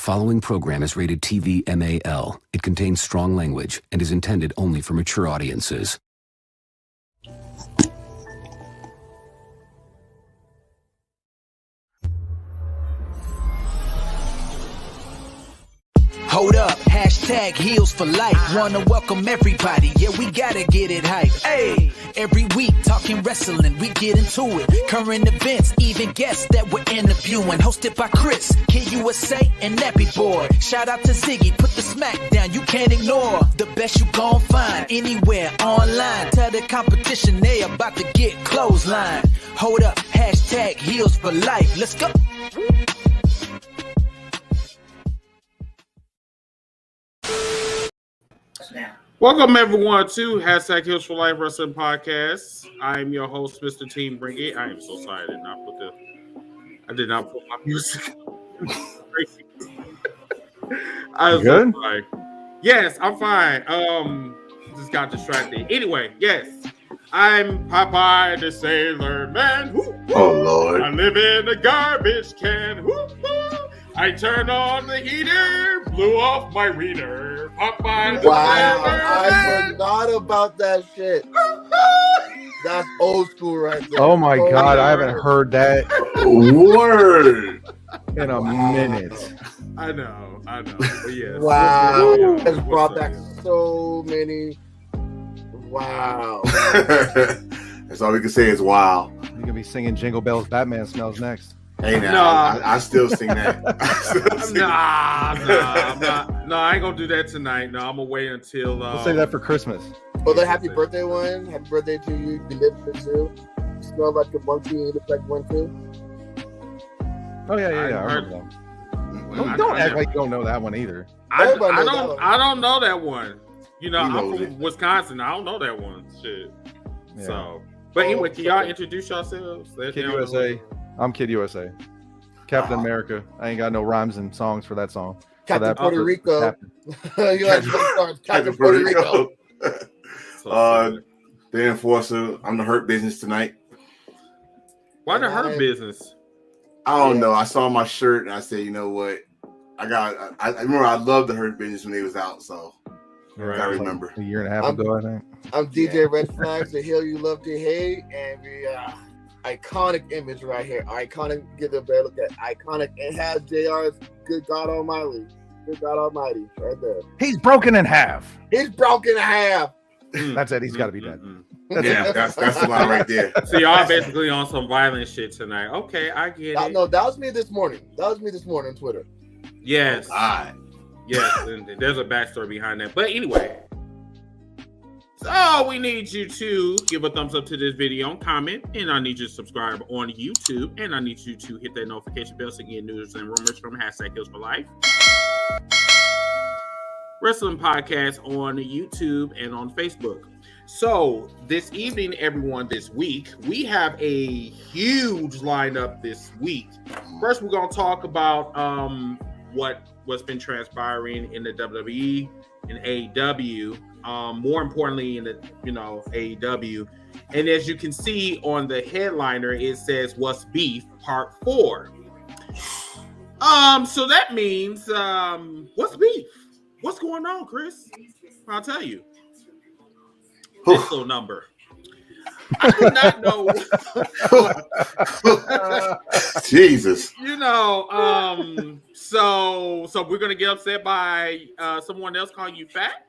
following program is rated TV MAL. It contains strong language and is intended only for mature audiences. Hold up, hashtag heels for life. Wanna welcome everybody, yeah, we gotta get it hype. Hey, every week talking wrestling, we get into it. Current events, even guests that we're interviewing. Hosted by Chris, KINGSTON, and Nappy Boy. Shout out to Ziggy, put the SmackDown, you can't ignore. The best you gon' find anywhere online. Tell the competition they about to get clothesline. Hold up, hashtag heels for life. Let's go. Welcome everyone to hashtag Heels for Life Wrestling Podcast. I am your host, Mr. Team Bring It. I am so sorry I did not put my music. I was good? Like, yes, I'm fine. Just got distracted. Anyway, yes. I'm Popeye the Sailor Man. Woo, woo. Oh Lord. I live in a garbage can. Woo, woo. I turned on the heater, blew off my reader. Popeye the Wow, Sailor I Man. forgot about that shit. That's old school right there. Oh my God, I haven't heard that Word in a minute. I know. But yes. Wow. Yeah. Has brought What's back up? so many. Wow. That's all we can say is wow. You're gonna be singing Jingle Bells, Batman Smells next. Hey now, Nah. I still sing that. Nah, I ain't gonna do that tonight. No, I'm gonna wait until We'll save that for Christmas. Oh, the happy birthday one. Happy birthday to you. You live for two. You smell like a monkey. You look like one too. Oh yeah. I I heard- remember that. Don't act like you don't know that one either. I Everybody knows that one. don't know that one. You know, He I'm knows from it. Wisconsin. I don't know that one. Shit. Yeah. So, but anyway, can y'all introduce yourselves? Let Kid them know. USA. I'm Kid USA. Captain America. I ain't got no rhymes and songs for that song. Captain that- Puerto Rico. Captain. You like Captain Puerto Rico. So, The enforcer. I'm the Hurt Business tonight. why the Hurt Business? I don't know. I saw my shirt and I said, you know what? I remember I loved the Hurt Business when they was out, so Right. I remember. A year and a half ago, I think. I'm DJ Red Flags, the hill you love to hate, and we iconic image right here. Iconic, get a better look at iconic. It has JR's Good God Almighty. Good God Almighty, right there. He's broken in half. He's broken in half. That's it. He's got to be dead. Yeah, that's the line right there. So y'all basically on some violent shit tonight. Okay, I get it. No, that was me this morning. On Twitter. Yes. All right. Yes, and there's a backstory behind that. But anyway, so we need you to give a thumbs up to this video and comment, and I need you to subscribe on YouTube, and I need you to hit that notification bell so you get news and rumors from hashtag Heels for Life Wrestling Podcast on YouTube and on Facebook. So this evening, everyone, this week, we have a huge lineup this week. First, we're going to talk about what's been transpiring in the WWE and AEW, more importantly in the AEW. And as you can see on the headliner, it says "What's Beef Part 4." So that means what's beef? What's going on, Chris? I'll tell you. This little number. I do not know. Jesus. So we're gonna get upset by someone else calling you fat.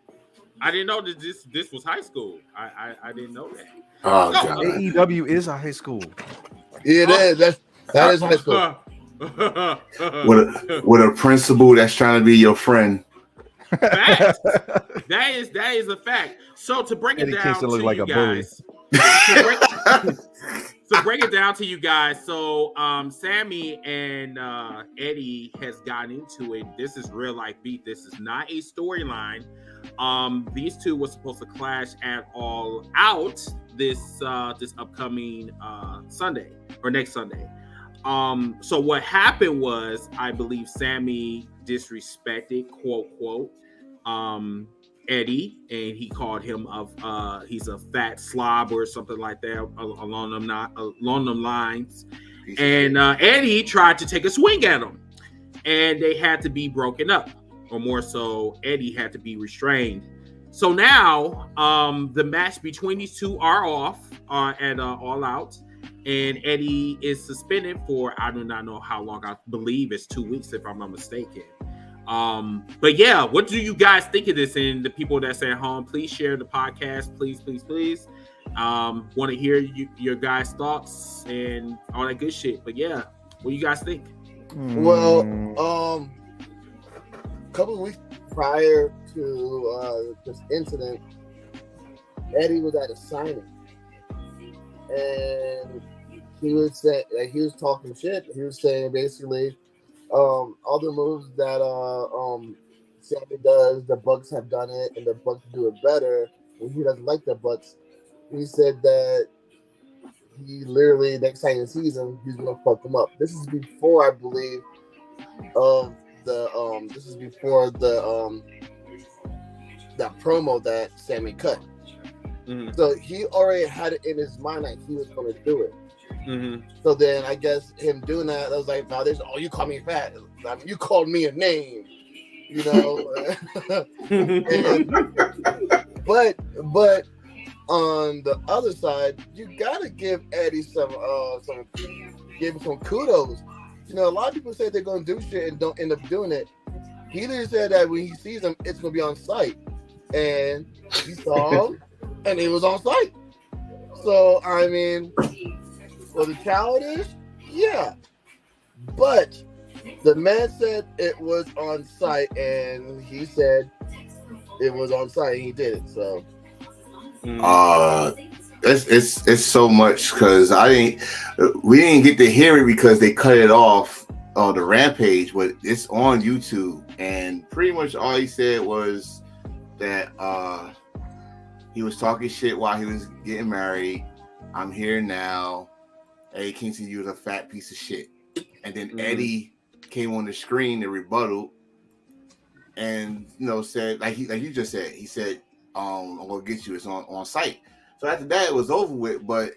I didn't know that this was high school. I didn't know that. Oh God. AEW is a high school. It is. That is high school. With a principal that's trying to be your friend. Fact. That is a fact. So to break it Eddie down Kingston to looked like you a bully. guys, to break it down to you guys. So Sammy and Eddie has gotten into it. This is real life beef. This is not a storyline. These two were supposed to clash at All Out this upcoming Sunday or next Sunday. So what happened was, I believe Sammy disrespected, quote, Eddie, and he called him he's a fat slob or something like that along them lines. And Eddie tried to take a swing at him. and they had to be broken up, or more so, Eddie had to be restrained. So now, the match between these two are off at All Out, and Eddie is suspended for I do not know how long. I believe it's 2 weeks, if I'm not mistaken. But yeah, what do you guys think of this? And the people that's at home, please share the podcast, please. Want to hear your guys' thoughts and all that good shit. But yeah, what do you guys think? Well, a couple of weeks prior to this incident, Eddie was at a signing, and he was saying, like, he was talking shit. He was saying basically, all the moves that Sammy does, the Bucks have done it, and the Bucks do it better. And he doesn't like the Bucks. He said that he literally next time he sees him, he's gonna fuck them up. This is before, I believe, that promo that Sammy cut. Mm-hmm. So he already had it in his mind that he was going to do it. Mm-hmm. So then I guess him doing that, I was like, oh, you call me fat. I mean, you called me a name, you know. but on the other side, you gotta give Eddie some kudos. You know, a lot of people say they're gonna do shit and don't end up doing it. He literally said that when he sees him, it's gonna be on site, and he saw him, and it was on site. So I mean, for the childish, yeah, but the man said it was on site, and he said it was on site, and he did it. So. It's so much because we didn't get to hear it because they cut it off on the Rampage, but it's on YouTube, and pretty much all he said was that he was talking shit while he was getting married. I'm here now. Eddie Kingston, you was a fat piece of shit. And then Eddie came on the screen to rebuttal, and said like you just said, he said, I'm gonna get you. It's on site. So after that, it was over with. But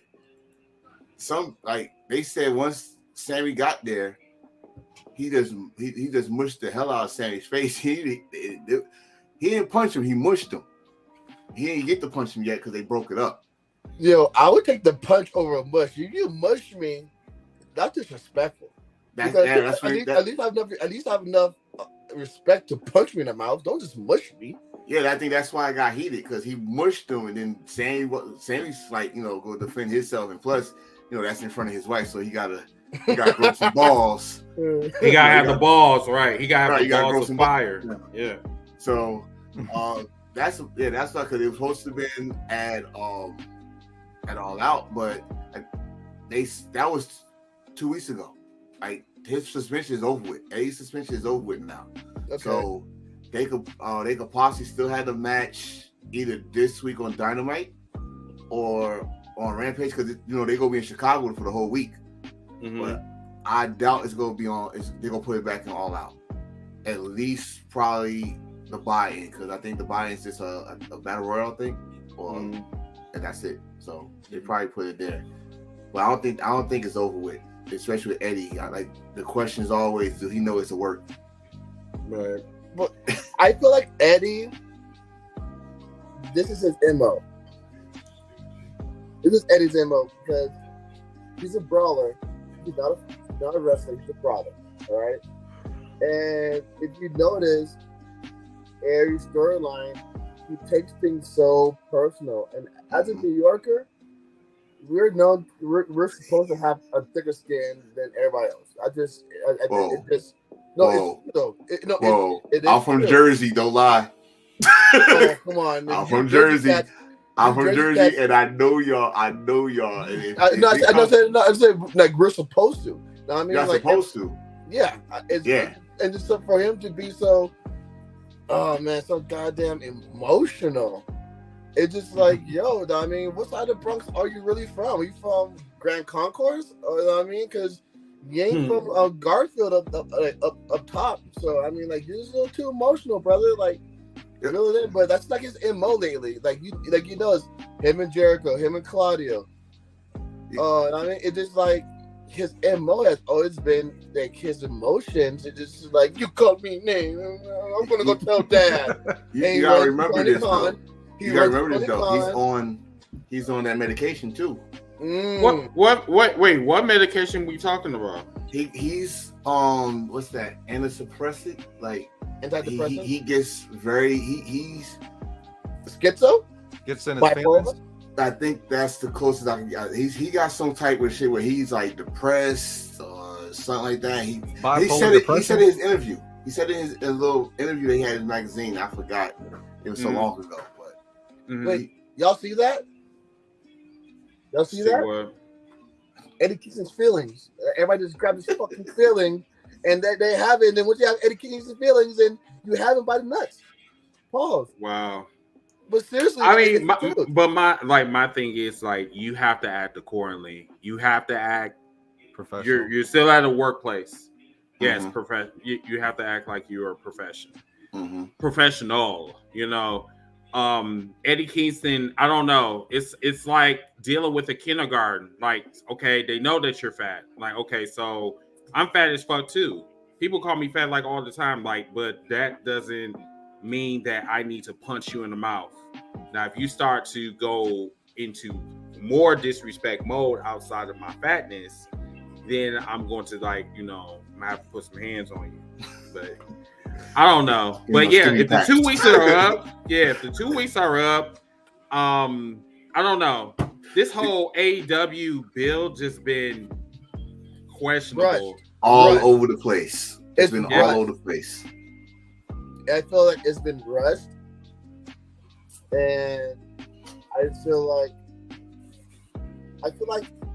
they said once Sammy got there, he just mushed the hell out of Sammy's face. He didn't punch him. He mushed him. He didn't get to punch him yet because they broke it up. Yo, I would take the punch over a mush. If you mush me, that's disrespectful. At least I have enough respect to punch me in the mouth. Don't just mush me. Yeah, I think that's why I got heated, because he mushed him, and then Sammy's like, go defend himself, and plus, that's in front of his wife, so he gotta grow some balls. He gotta have the balls, right? He gotta have the balls of fire. Yeah. So, that's why, because it was supposed to have been at All Out, but that was 2 weeks ago. Like, his suspension is over with. Eddie's suspension is over with now. Okay. So. They could possibly still have the match either this week on Dynamite or on Rampage, because they're gonna be in Chicago for the whole week. Mm-hmm. But I doubt it's gonna be on. They're gonna put it back in All Out. At least probably the buy-in, because I think the buy-in is just a battle royal thing, and that's it. So they probably put it there. But I don't think it's over with, especially with Eddie. The question is always, does he know it's a work? Right. But I feel like Eddie, this is his MO. This is Eddie's MO, because he's a brawler. He's not a wrestler. He's a brawler. All right. And if you notice, Eddie's storyline, he takes things so personal. And as a New Yorker, we're supposed to have a thicker skin than everybody else. I'm from Jersey, don't lie. Oh, come on. I'm from Jersey. And I know y'all. I'm saying like we're supposed to. I mean, you're supposed to. Yeah. And just for him to be so, so goddamn emotional. It's just like, yo, I mean, what side of the Bronx are you really from? Are you from Grand Concourse? Because you ain't from Garfield up top. So I mean, like, you're just a little too emotional, brother. Like, really, but that's like his MO lately. Like it's him and Jericho, him and Claudio. I mean, it's just like his MO has always been like his emotions. It's just like, you called me name. I'm gonna go tell Dad. You gotta remember this though. You gotta remember this though. He's on that medication too. Wait, what medication we talking about? He's what's that? Antidepressant? Like antidepressant? He gets very he's schizo? Gets in his feelings. I think that's the closest I can get. He got some type of shit where he's like depressed or something like that. He said it in his interview. He said in his little interview that he had in his magazine. I forgot. It was so long ago. But wait, y'all see that? Y'all see that? What? Eddie Kingston's feelings. Everybody just grabs his fucking feeling, and they have it. And then once you have Eddie Kingston's feelings, then you have him by the nuts. Pause. Wow. But seriously, I mean, my thing is like you have to act accordingly. You have to act professional. You're still at a workplace. Yes, you have to act like you're a professional. You know, Eddie Kingston. I don't know. It's like dealing with a kindergarten. Like, okay, they know that you're fat. Like, okay, so I'm fat as fuck too. People call me fat like all the time. Like, but that doesn't mean that I need to punch you in the mouth. Now, if you start to go into more disrespect mode outside of my fatness, then I'm going to I have to put some hands on you. But I don't know. But yeah, if the 2 weeks are up, I don't know. This whole AEW build just been questionable. All over the place. It's been all over the place. I feel like it's been rushed, and I feel like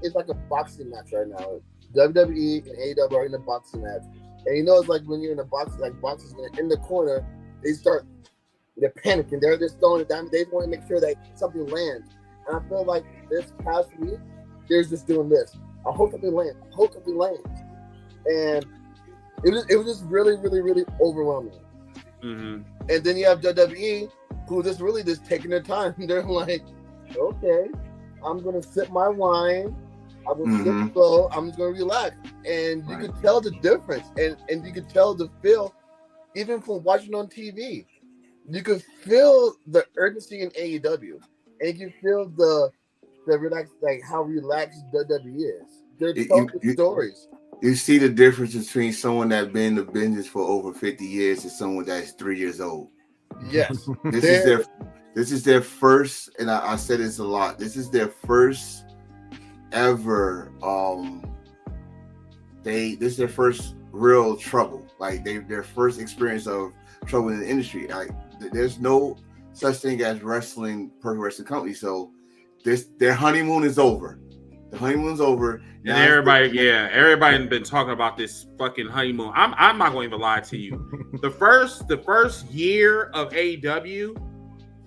it's like a boxing match right now. WWE and AEW are in a boxing match, and you know it's like when you're in a box, like boxers in the corner, they're panicking. They're just throwing it down. They want to make sure that something lands. And I feel like this past week, they're just doing this. I hope something lands. And it was just really, really, really overwhelming. Mm-hmm. And then you have WWE, who just really just taking their time. They're like, okay, I'm gonna sip my wine. I'm gonna sip slow. I'm just gonna relax. And you could tell the difference, and you could tell the feel, even from watching on TV. You could feel the urgency in AEW, and you can feel the relaxed, like how relaxed WWE is. They're telling stories. You see the difference between someone that's been in the business for over 50 years and someone that's 3 years old. Yes. This is their first, and I said this a lot. This is their first ever. This is their first real trouble. Like their first experience of trouble in the industry. Like there's no such thing as pro wrestling company. So their honeymoon is over. The honeymoon's over. And everybody been talking about this fucking honeymoon. I'm not going to even lie to you. The first year of AEW,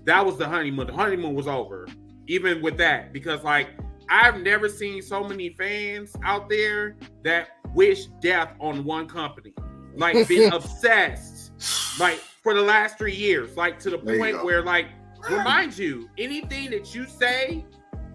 that was the honeymoon. The honeymoon was over. Even with that, because like I've never seen so many fans out there that wish death on one company. Like been obsessed. Like for the last 3 years. Like to the point where like remind you, anything that you say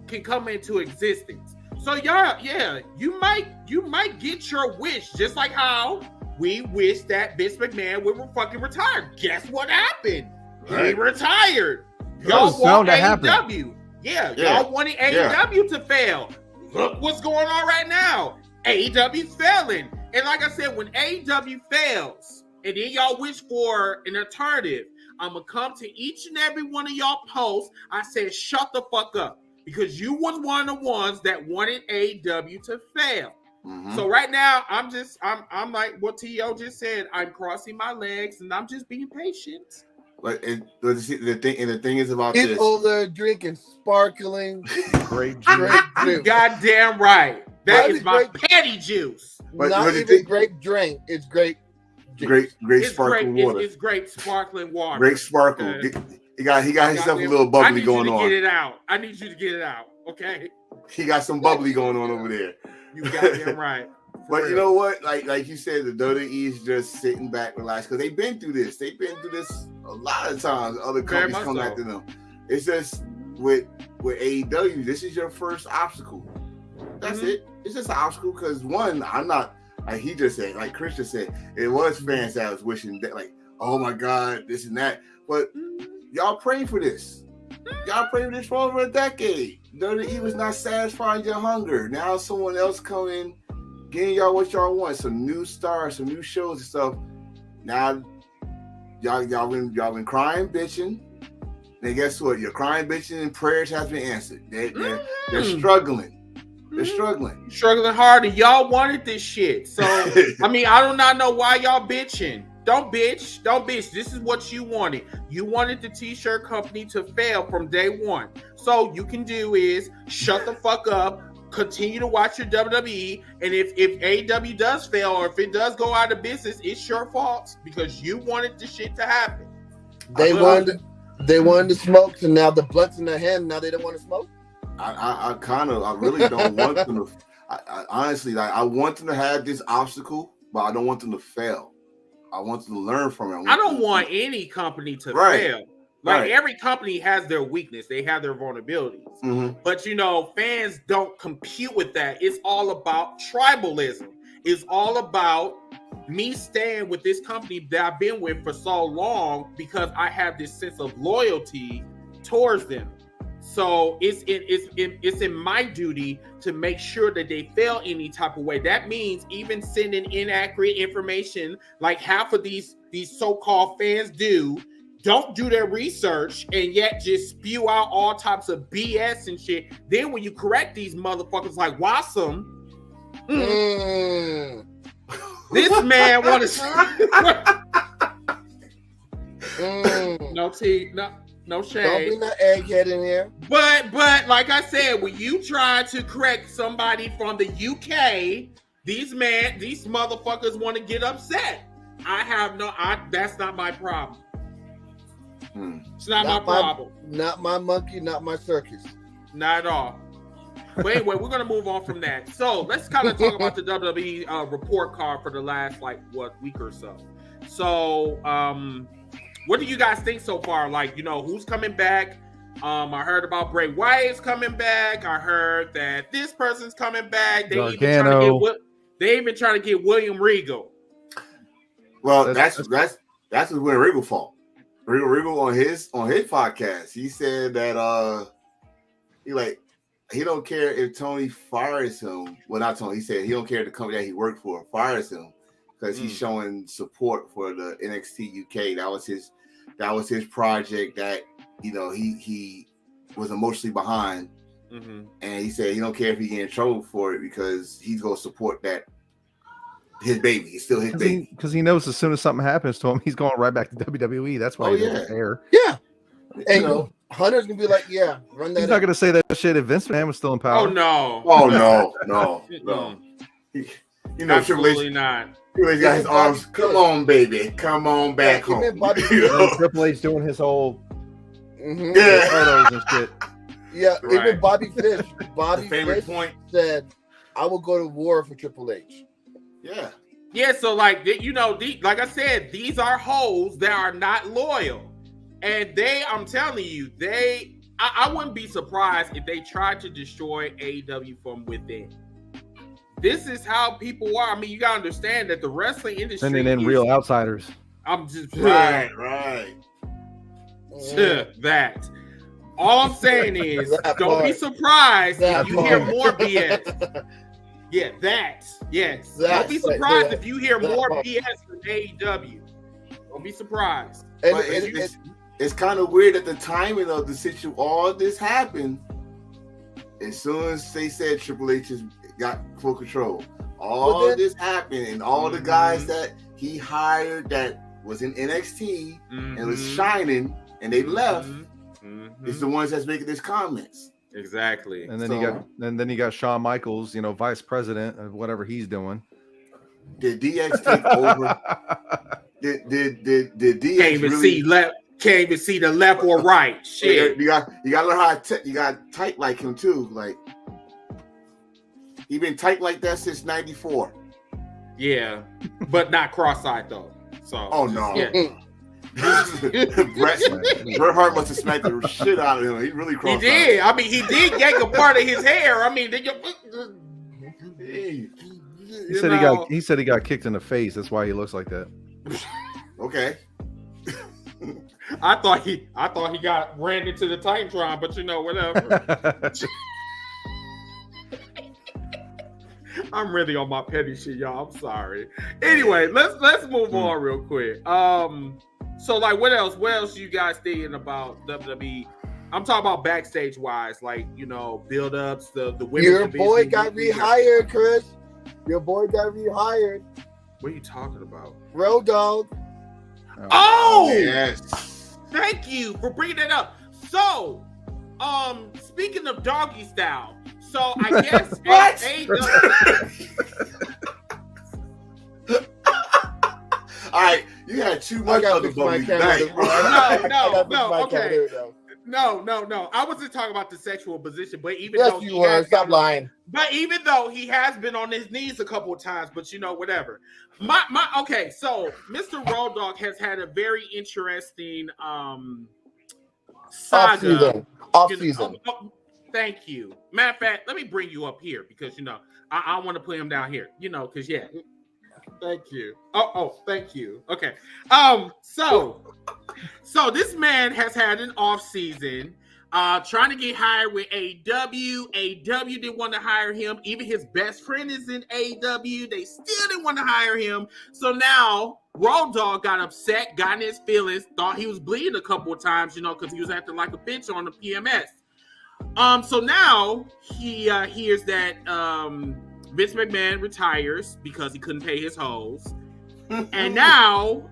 can come into existence. So you might get your wish, just like how we wish that Vince McMahon would fucking retire. Guess what happened? Right. He retired. Y'all want AEW. Y'all wanted AEW to fail. Look what's going on right now. AEW's failing. And like I said, when AEW fails, and then y'all wish for an alternative, I'm gonna come to each and every one of y'all posts. I said, shut the fuck up. Because you was one of the ones that wanted AEW to fail. Mm-hmm. So right now, I'm like what T.O. just said. I'm crossing my legs and I'm just being patient. But the thing is about this. He's over drinking sparkling grape juice. Goddamn right. That is my petty juice. But not even grape drink. It's grape juice. Great sparkling water. It's great sparkling water. Great sparkle. Okay. He got himself a little bubbly going on. Get it out. I need you to get it out. Okay. He got some bubbly going on over there. You goddamn right. But you know what? Like you said, the WWE is just sitting back, relaxed, because they've been through this. They've been through this a lot of times. Other companies come after them. It's just with AEW, this is your first obstacle. That's it. it's just an obstacle because one, I'm not like he just said, like Chris just said, it was fans that was wishing that, like, oh my God, this and that. But y'all praying for this. Y'all praying for this for over a decade. WWE was not satisfying your hunger. Now someone else coming, getting y'all what y'all want, some new stars, some new shows and stuff. Now y'all been crying, bitching. And guess what? Your crying, bitching, and prayers has been answered. They're struggling. They're struggling. Struggling hard, and y'all wanted this shit. So, I mean, I do not know why y'all bitching. Don't bitch. Don't bitch. This is what you wanted. You wanted the t-shirt company to fail from day one. So, you can do is shut the fuck up, continue to watch your WWE, and if AEW does fail or if it does go out of business, it's your fault because you wanted the shit to happen. They wanted to smoke, so now the blunt's in their hand. Now they don't want to smoke. I really don't want them to. I honestly, like, I want them to have this obstacle, but I don't want them to fail. I want them to learn from it. I don't want any company to fail. Like every company has their weakness, they have their vulnerabilities. Mm-hmm. But you know, fans don't compute with that. It's all about tribalism. It's all about me staying with this company that I've been with for so long because I have this sense of loyalty towards them. So it's in my duty to make sure that they fail any type of way. That means even sending inaccurate information, like half of these so-called fans don't do their research and yet just spew out all types of BS and shit. Then when you correct these motherfuckers like Wassam, this man want to no shade. Don't be no egghead in here. But like I said, when you try to correct somebody from the UK, these motherfuckers want to get upset. That's not my problem. It's not my problem. Not my monkey, not my circus. Not at all. But anyway, we're gonna move on from that. So let's kind of talk about the WWE report card for the last week or so. So what do you guys think so far? Like, you know, who's coming back? I heard about Bray Wyatt's coming back. I heard that this person's coming back. They even trying to get William Regal. Well, that's William Regal fault. Regal on his podcast, he said that he don't care if Tony fires him. Well, not Tony. He said he don't care if the company that he worked for fires him because he's showing support for the NXT UK. That was his project that, you know, he was emotionally behind, and he said he don't care if he get in trouble for it because he's gonna support that. His baby. It's still his baby. Because he knows as soon as something happens to him, he's going right back to WWE. That's why he doesn't care. Yeah. And Hunter's going to be like, yeah, run that. He's not going to say that shit if Vince McMahon was still in power. Oh, no. No. You know, absolutely not. Triple H got his arms. Come on, baby. Come on back home. Triple H doing his whole photos and shit. Yeah, right. Even Bobby Fish. Bobby Fish said, I will go to war for Triple H. Yeah, so like, you know, like I said, these are hoes that are not loyal. And I'm telling you, I wouldn't be surprised if they tried to destroy AEW from within. This is how people are. I mean, you gotta understand that the wrestling industry sending in real outsiders. I'm just right. That. All I'm saying is, don't be surprised if you hear more BS. Yeah, that. Yes. Don't be surprised if you hear more BS from AEW. Don't be surprised. It's kind of weird at the timing of the situation. All this happened as soon as they said Triple H has got full control. All this happened, and all the guys that he hired that was in NXT and was shining, and they left. It's the ones that's making these comments. Exactly. And then you got Shawn Michaels, you know, vice president of whatever he's doing. Did DX take over? Did DX can't even see the left or right. Shit. You got to learn how to you got tight like him too. Like he been tight like that since '94. Yeah, but not cross-eyed though. So. Oh no. Yeah. Bret Hart must have smacked the shit out of him. He really crossed. He did. I mean, he did yank a part of his hair. I mean, Hey, He said he got kicked in the face. That's why he looks like that. okay. I thought he got ran into the Titantron, but whatever. I'm really on my petty shit, y'all. I'm sorry. Anyway, let's move on real quick. So like, what else you guys thinking about WWE? I'm talking about backstage wise, like build ups, the women's Your division. boy got rehired, Chris. Your boy got rehired. What are you talking about? Road Dogg. Oh yes. Thank you for bringing that up. So, speaking of doggy style, so I guess what? All right, you had too much of the bummy tonight. No. Okay. No. I wasn't talking about the sexual position, but even Yes, though you were. Stop lying. But even though he has been on his knees a couple of times, but whatever. Okay, so Mr. Road Dogg has had a very interesting saga. Off season. Thank you. Matter of fact, let me bring you up here because I want to put him down here. Because Thank you. Oh, thank you. Okay. So this man has had an off season, trying to get hired with AEW. AEW didn't want to hire him. Even his best friend is in AEW. They still didn't want to hire him. So now Road Dogg got upset, got in his feelings, thought he was bleeding a couple of times, because he was acting like a bitch on the PMS. So now he hears that Vince McMahon retires because he couldn't pay his hoes. And now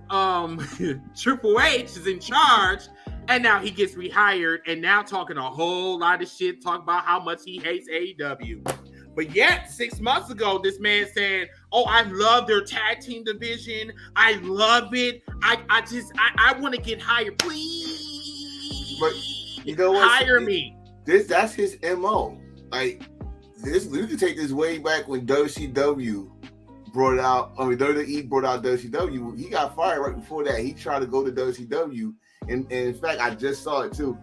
Triple H is in charge, and now he gets rehired, and now talking a whole lot of shit, talking about how much he hates AEW. But yet, 6 months ago, this man saying, "Oh, I love their tag team division. I love it. I want to get hired, please. But you know what? Hire me." That's his MO. Like this, we can take this way back when WCW brought out. WWE brought out WCW. He got fired right before that. He tried to go to WCW, and in fact, I just saw it too.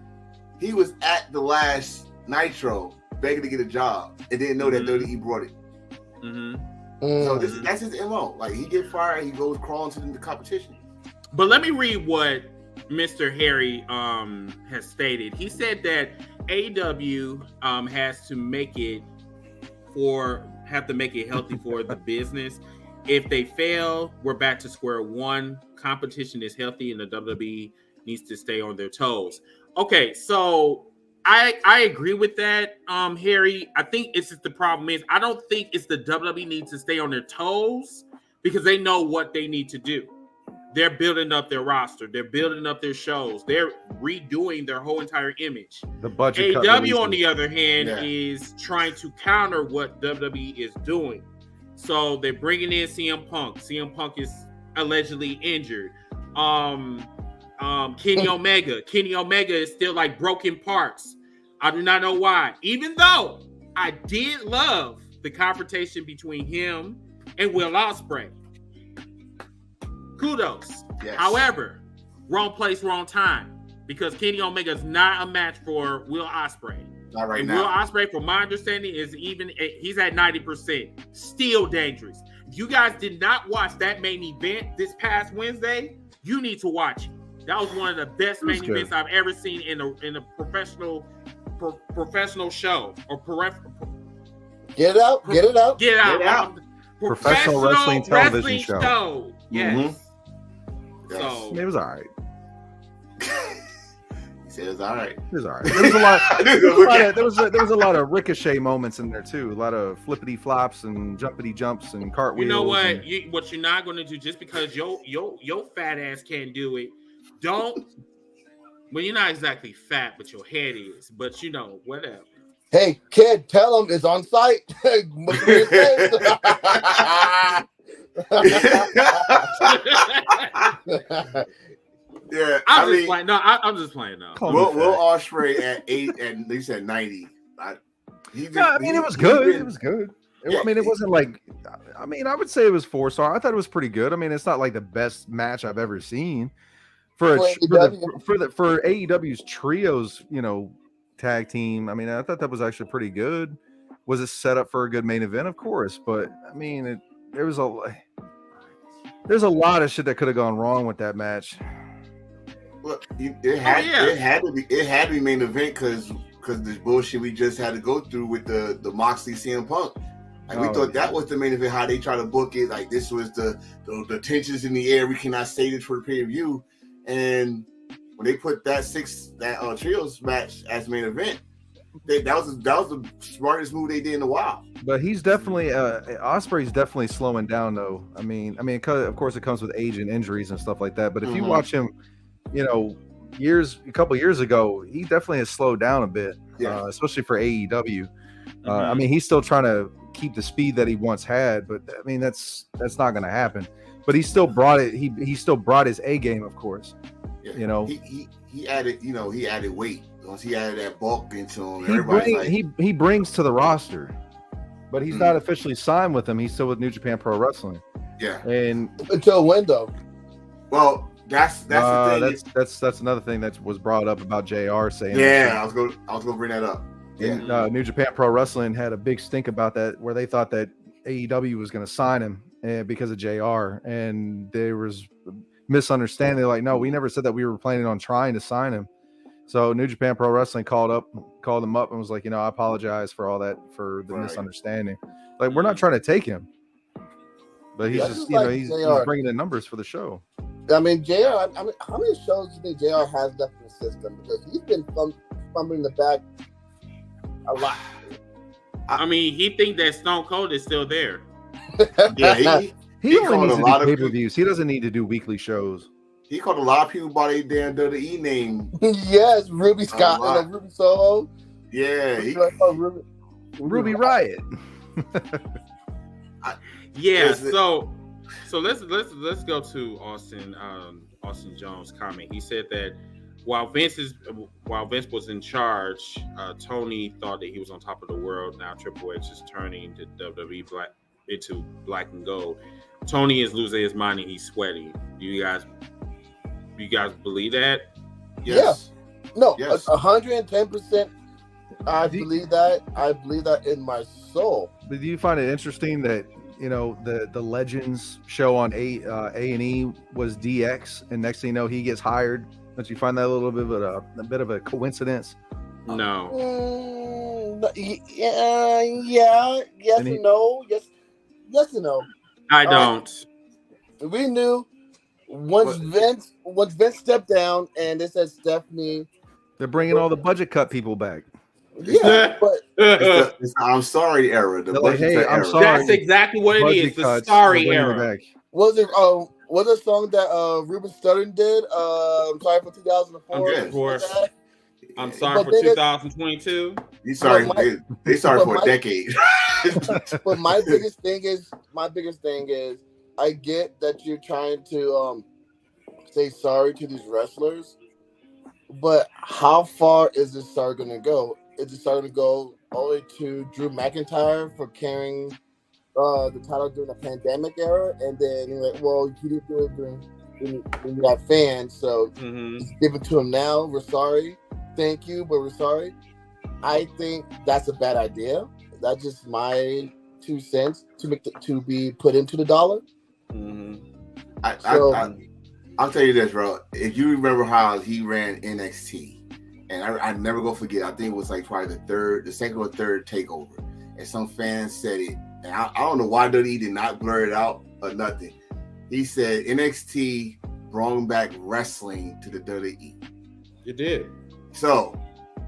He was at the last Nitro begging to get a job, and didn't know that WWE brought it. So that's his MO. Like he get fired, he goes crawling to the competition. But let me read what Mr. Harry has stated. He said that AEW has to make it healthy for the business. If they fail, we're back to square one. Competition is healthy, and the WWE needs to stay on their toes. Okay, so I agree with that, Harry. I think it's just the problem is I don't think it's the WWE needs to stay on their toes because they know what they need to do. They're building up their roster. They're building up their shows. They're redoing their whole entire image. The budget. AEW, on the other hand, is trying to counter what WWE is doing. So they're bringing in CM Punk. CM Punk is allegedly injured. Kenny Omega. Kenny Omega is still like broken parts. I do not know why. Even though I did love the confrontation between him and Will Ospreay. Kudos. Yes. However, wrong place, wrong time. Because Kenny Omega is not a match for Will Ospreay. Not right and now. Will Ospreay, from my understanding, he's at 90%. Still dangerous. If you guys did not watch that main event this past Wednesday, you need to watch it. That was one of the best main events I've ever seen in a professional show or Get it out. Professional wrestling television show. Yes. So it was all right. He said it was all right. It was all right. There was a lot. There was a lot of ricochet moments in there too. A lot of flippity flops and jumpity jumps and cartwheels. You know what? What you're not going to do just because your fat ass can't do it. Don't. Well, you're not exactly fat, but your head is. But whatever. Hey, kid, tell him it's on site. Yeah, I'm just playing. No, I'm just playing now. Will Ospreay at 8 and they said 90. It was good. It was good. I mean, it wasn't like. I mean, I would say it was 4-star. I thought it was pretty good. I mean, it's not like the best match I've ever seen for AEW's trios, tag team. I mean, I thought that was actually pretty good. Was it set up for a good main event? Of course, but I mean, there's a lot of shit that could have gone wrong with that match. Well, it had to be main event because this bullshit we just had to go through with the Moxley CM Punk. Like we thought that was the main event. How they try to book it, like this was the tensions in the air. We cannot say this for the pay-per-view. And when they put that trios match as main event, that was the smartest move they did in a while. But he's definitely Ospreay's definitely slowing down though. I mean, of course it comes with age and injuries and stuff like that. But if you watch him, a couple years ago, he definitely has slowed down a bit, especially for AEW. I mean, he's still trying to keep the speed that he once had, but I mean that's not going to happen. But he still brought it. He still brought his A game, of course. Yeah. He added weight. Once he added that bulk into him, he brings to the roster, but he's not officially signed with them. He's still with New Japan Pro Wrestling. Yeah, and until when though? Well, that's the thing. That's another thing that was brought up about JR saying. Yeah, I was gonna bring that up. Yeah, and, New Japan Pro Wrestling had a big stink about that, where they thought that AEW was going to sign him because of JR, and there was misunderstanding. They're like, no, we never said that we were planning on trying to sign him. So New Japan Pro Wrestling called him up and was like, I apologize for all that, for the misunderstanding. Like, we're not trying to take him, but he's just he's bringing the numbers for the show. I mean, JR. I mean, how many shows do you think JR has left in the system? Because he's been fumbling the back a lot. I mean, he think that Stone Cold is still there. Yeah, he only needs to do pay-per-views. He doesn't need to do weekly shows. He called a lot of people by their damn WWE name. Yes, Ruby Scott and Ruby Soho. Yeah, Ruby Riot. So let's go to Austin Jones' comment. He said that while Vince was in charge, Tony thought that he was on top of the world. Now Triple H is turning the WWE into black and gold. Tony is losing his mind and he's sweating. Do you guys believe that? Yes. Yeah. No, 110%. I believe that. I believe that in my soul. But do you find it interesting that the Legends show on A&E was DX, and next thing you know he gets hired? Don't you find that a bit of a coincidence? No. Yeah. Yes and no. Yes and no. I don't. We knew once Vince stepped down, and it said Stephanie. They're bringing all the budget cut people back. Yeah, but it's the I'm sorry era. I'm sorry. That's exactly what it is. The sorry era. Was it a song that Ruben Studdard did? I'm sorry for 2004. Of course. I'm sorry for 2022. You sorry? They sorry for a decade. But my biggest thing is, I get that you're trying to say sorry to these wrestlers, but how far is this sorry going to go? Is it sorry to go all the way to Drew McIntyre for carrying the title during the pandemic era, and then you're like, well, he didn't do it when you got fans, so just give it to him now. We're sorry, thank you, but we're sorry. I think that's a bad idea. That's just my 2 cents to be put into the dollar. I'll tell you this, bro. If you remember how he ran NXT, and I never go forget. I think it was like probably the second or third takeover, and some fans said it, and I don't know why WWE did not blur it out or nothing. He said NXT brought back wrestling to the WWE. It did. So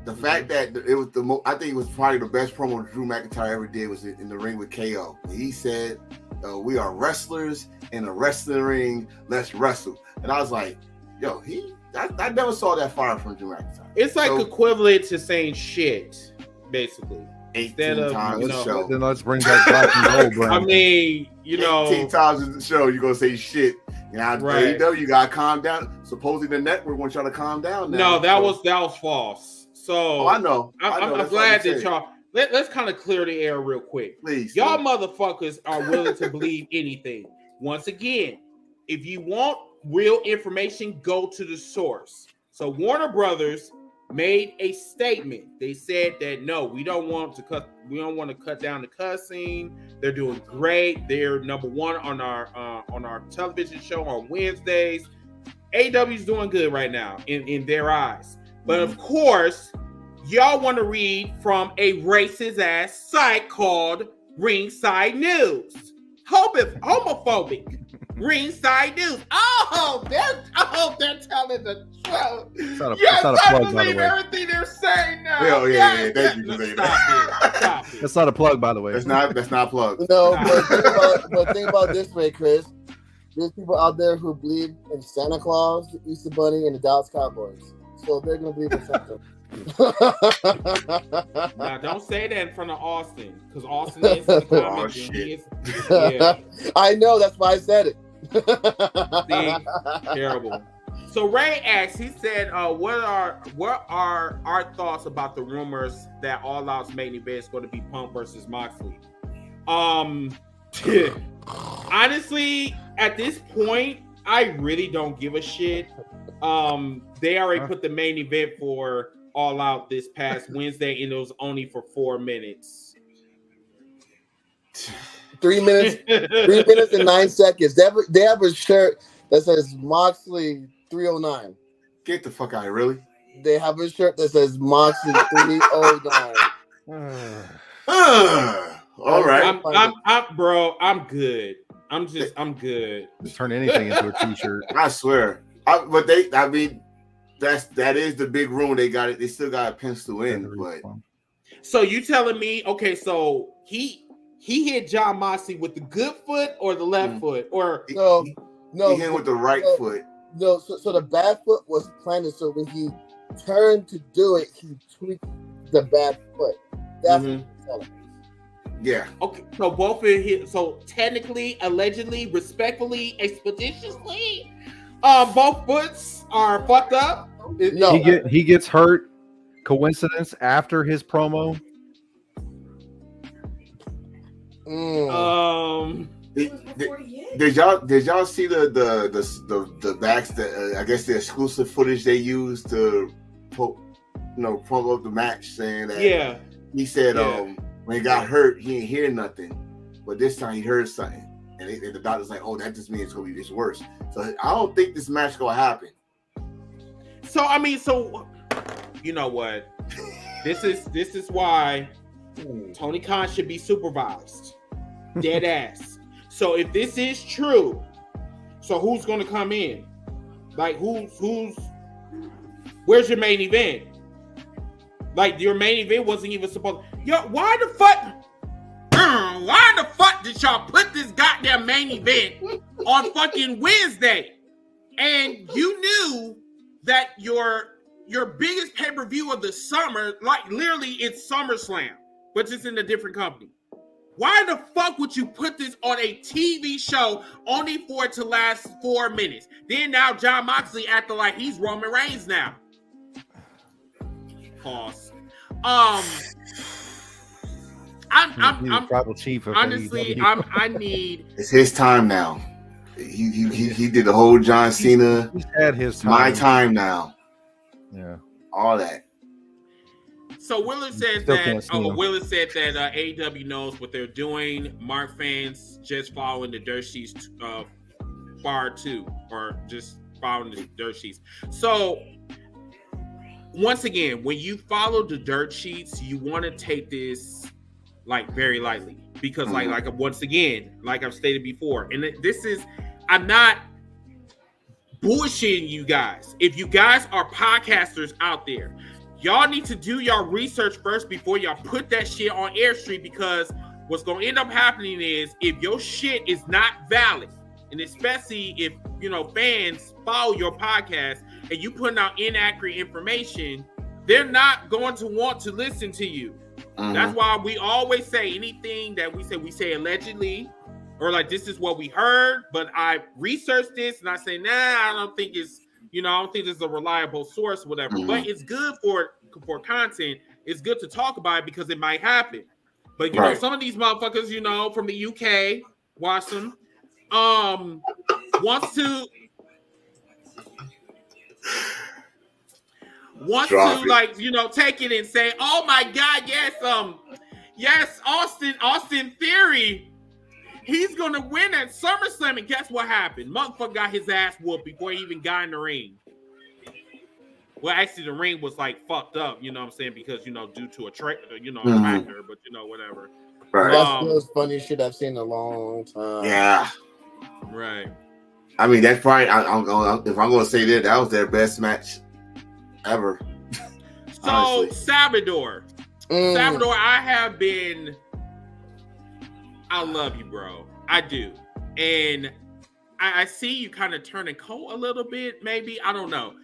the fact that it was I think it was probably the best promo Drew McIntyre ever did was in the ring with KO. He said, "We are wrestlers in a wrestling ring. Let's wrestle." And I was like, "Yo, I never saw that fire from Drew McIntyre." It's like equivalent to saying shit, basically. 18 times in the show. Then let's bring back black and gold brand. I mean, 18 times in the show, you're gonna say shit. Right. AEW, you gotta calm down. Supposedly the network wants y'all to calm down now. No, that was false. So I know. I'm glad that y'all let's kind of clear the air real quick. Please. Y'all motherfuckers are willing to believe anything. Once again, if you want real information, go to the source. So Warner Brothers made a statement. They said that no, we don't want to cut down the cussing. They're doing great. They're number one on our television show on Wednesdays. AEW's doing good right now in their eyes. But of course, y'all want to read from a racist ass site called Ringside News. Homophobic. Ringside News. They're telling the truth. It's not a Yes, plug, I by the believe way. everything they're saying now. Hell yeah, thank you for saying Stop it. That's not a plug, by the way. That's not plugged. No, but think about it this way, Chris. There's people out there who believe in Santa Claus, the Easter Bunny, and the Dallas Cowboys. So they're gonna believe in something. Now, don't say that in front of Austin, because Austin is in the comments. Oh, and shit. he is, yeah. I know, that's why I said it. See, terrible. So Ray asked, he said, what are our thoughts about the rumors that All Out's main event is going to be Punk versus Moxley? Honestly, at this point, I really don't give a shit. They already put the main event for All Out this past Wednesday, and it was only for 4 minutes. 3 minutes, 3 minutes and 9 seconds. They have a shirt that says Moxley 309. Get the fuck out of here, really? They have a shirt that says Moxley 309. All right. Bro, I'm good. I'm good. Just turn anything into a t-shirt. I swear. But that is the big room they got it. They still got it penciled in. But So you telling me, okay, so he hit John Moxley with the good foot or the left foot? Or No, he hit him with the right foot. No, so the bad foot was planted. So when he turned to do it, he tweaked the bad foot. That's what he's telling. Yeah. okay, so both of his, so technically, allegedly, respectfully, expeditiously, both foots are fucked up. No, He gets hurt. Coincidence after his promo. Did y'all see the backs that I guess the exclusive footage they used to promo up the match, saying that he said when he got hurt he didn't hear nothing, but this time he heard something, and the doctor's like, oh, that just means it's gonna be worse. So I don't think this match gonna happen. So I mean, so you know what? This is why Tony Khan should be supervised. Dead ass. So if this is true, so who's gonna come in? Like who's where's your main event? Like your main event wasn't even supposed. Yo, why the fuck did y'all put this goddamn main event on fucking Wednesday? And you knew that your biggest pay-per-view of the summer, like literally it's SummerSlam, but just in a different company. Why the fuck would you put this on a TV show only for it to last 4 minutes? Then now John Moxley acting like he's Roman Reigns now. Pause. I'm tribal chief of honestly, AEW. I need. It's his time now. He did the whole John Cena. He's had his time. My time now. Yeah. All that. So Willis said Still that. can't see him. Willis said that AEW knows what they're doing. Mark fans just following the dirt sheets far too, or just following the dirt sheets. So once again, when you follow the dirt sheets, you want to take this like very lightly because like once again, like I've stated before, and this is, I'm not bullshitting you guys. If you guys are podcasters out there, y'all need to do y'all research first before y'all put that shit on Airstream, because what's going to end up happening is if your shit is not valid, and especially if, you know, fans follow your podcast and you putting out inaccurate information, they're not going to want to listen to you. That's why we always say anything that we say allegedly, or like this is what we heard, but I researched this and I say, nah, I don't think it's, you know, I don't think it's a reliable source, whatever. But it's good for content. It's good to talk about it because it might happen. But you know, some of these motherfuckers, you know, from the UK, watch them, wants Drop to it. like, you know, take it and say, "Oh my God, yes, Austin Theory, he's gonna win at SummerSlam." And guess what happened? Motherfucker got his ass whooped before he even got in the ring. Well, actually, the ring was like fucked up, you know what I'm saying, because due to a factor, but whatever. Right. That's the most funny shit I've seen in a long time. Yeah. Right. I mean, that's probably. If I'm going to say that was their best match ever. So Honestly. Salvador, I love you, bro. I do, and I see you kind of turning cold a little bit. Maybe, I don't know.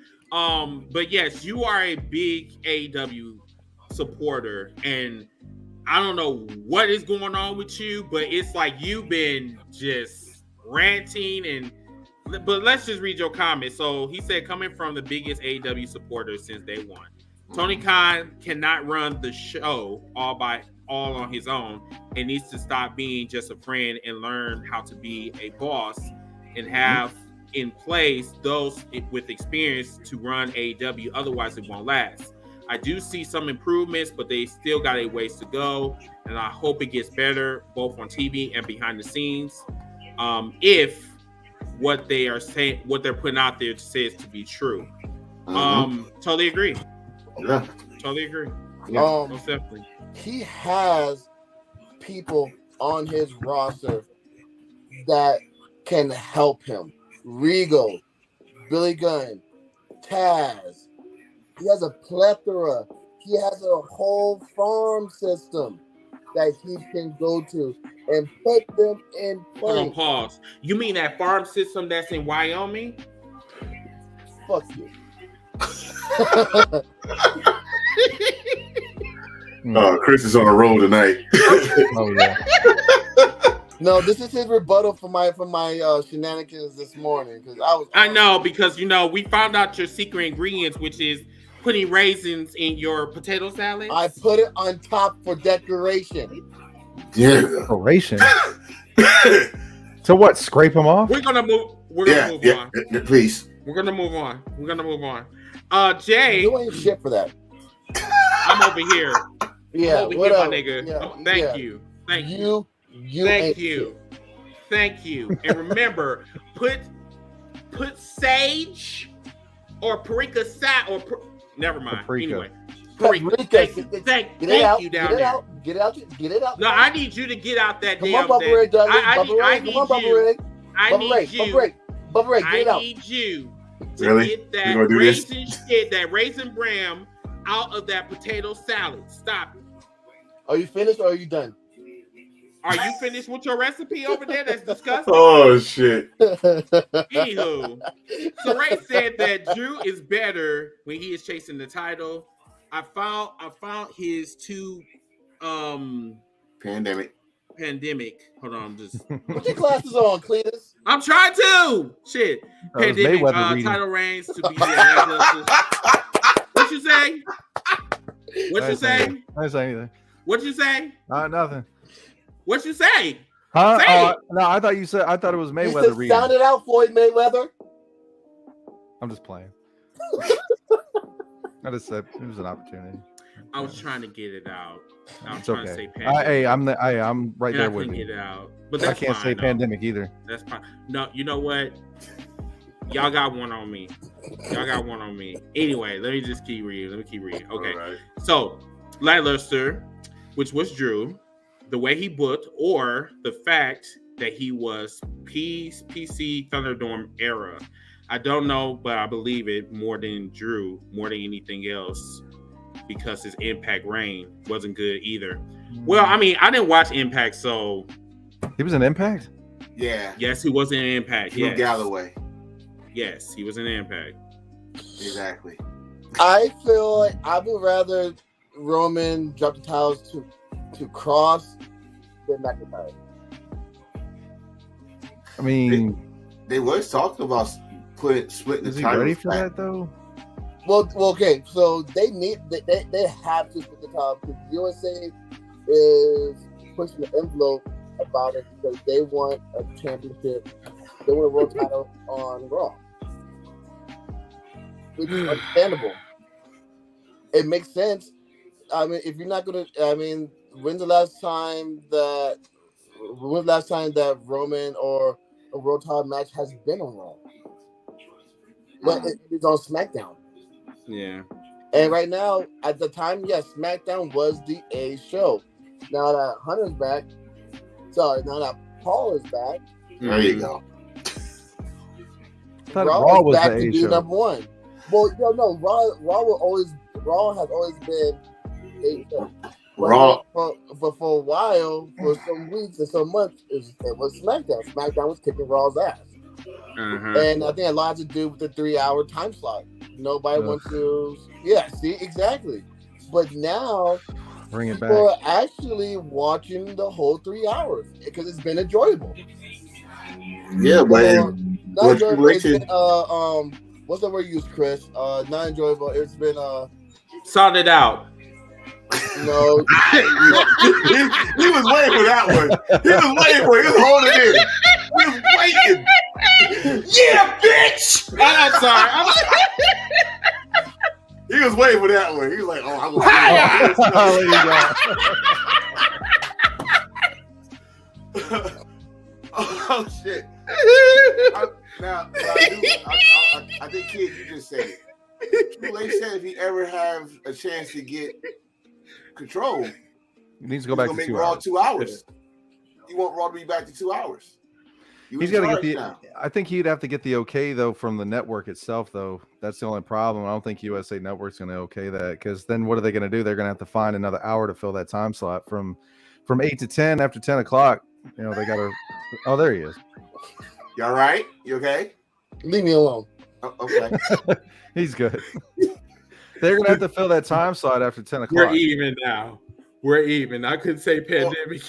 But yes, you are a big AEW supporter, and I don't know what is going on with you, but it's like you've been just ranting but let's just read your comments. So he said, coming from the biggest AEW supporter since day one, Tony Khan cannot run the show all on his own and needs to stop being just a friend and learn how to be a boss and have in place those with experience to run AEW. Otherwise, it won't last. I do see some improvements, but they still got a ways to go, and I hope it gets better both on TV and behind the scenes. If what they are saying, what they're putting out there says to be true. Totally agree. Yeah. Totally agree. Most definitely. He has people on his roster that can help him. Regal, Billy Gunn, Taz. He has a plethora. He has a whole farm system that he can go to and put them in Hold on, place. pause. You mean that farm system that's in Wyoming? Fuck you. Chris is on a roll tonight. Oh yeah. No, this is his rebuttal for my shenanigans this morning because I know, because we found out your secret ingredients, which is putting raisins in your potato salad. I put it on top for decoration. Yeah. Decoration. So what? Scrape them off? We're gonna move on. Yeah, please. We're gonna move on. Jay, You ain't shit for that. I'm over here. Yeah, I'm over here, whatever. my nigga. Yeah, Thank you. Thank you. Thank you. And remember, put sage or paprika never mind. Paprika. Anyway, Paprika. thank you down there. Get it out. No, I need you to get out that Come damn on, Bubba thing. Ray Dudley. I need you. Bubba Ray, get it out. I need you to Really? get We that gonna do this? that raisin bran out of that potato salad. Stop it. Are you finished or are you done? Are you finished with your recipe over there? That's disgusting. Oh shit. Anywho, so Ray said that Drew is better when he is chasing the title. I found his two Pandemic. Hold on, just Put your glasses on, Cletus. I'm trying to shit. That was Pandemic Mayweather reading. title reigns to be lackluster. What you say? What you say? I didn't say anything. What you say? Nothing. What you say? Huh? Say it. No, I thought it was He Mayweather said, reading. sound it out, Floyd Mayweather. I'm just playing. I just said it was an opportunity. I was trying to get it out. I was It's trying to okay. say pandemic. Hey, I'm right and I there with couldn't you. get it out. But I that's can't fine, say though. pandemic either. That's fine. No, you know what? Y'all got one on me. Anyway, let me just keep reading. Okay. Right. So, lackluster, which was Drew, the way he booked, or the fact that he was PC Thunderdome era. I don't know, but I believe it more than Drew, more than anything else, because his Impact reign wasn't good either. Well, I mean, I didn't watch Impact, so He was an Impact. Yeah. yes, he was in Impact. Drew Yes. Galloway. Yes, he was in Impact. Exactly. I feel like I would rather Roman drop the titles to Cross than McIntyre. I mean, They was talking about splitting is the he titles ready for back. that though? Well, okay, so they have to put the title because USA is pushing the envelope about it because they want a championship. They want a world title on Raw, which is understandable. it makes sense. I mean, if you're not gonna, I mean, when's the last time that Roman or a World Title match has been on Raw? But it's on SmackDown. Yeah. And right now, at the time, yes, SmackDown was the A show. Now that Hunter's back, now that Paul is back, There you go. I thought Raw is was back the to A be show. number one. Well, no, Raw has always been A show. Raw. But for a while, for some weeks and some months, it was SmackDown. SmackDown was kicking Raw's ass. And I think a lot to do with the 3-hour time slot. Nobody wants to. Yeah, see, exactly. But now, Bring it people back. are actually watching the whole 3 hours because it's been enjoyable. Yeah, but Not enjoyable. It's been, what's the word you use, Chris? Not enjoyable. It's been Sound it out. no. he was waiting for that one. He was waiting for it. He was holding it in. He was waiting. Yeah, bitch. I'm sorry. He was waiting for that one. He was like, "Oh, I'm gonna." Oh shit! I think, kid, you just said it. Triple H said if he ever have a chance to get control, He needs to go back to make 2 Raw hours. 2 hours. You want Raw to be back to 2 hours. He's got to get the. Now. I think he'd have to get the okay though from the network itself. Though that's the only problem. I don't think USA Network's going to okay that because then what are they going to do? They're going to have to find another hour to fill that time slot from 8 to 10 after 10 o'clock. You know they got to. Oh, there he is. You all right? You okay? Leave me alone. Oh, okay. He's good. They're going to have to fill that time slot after 10 o'clock. We're even now. We're even. I couldn't say pandemic.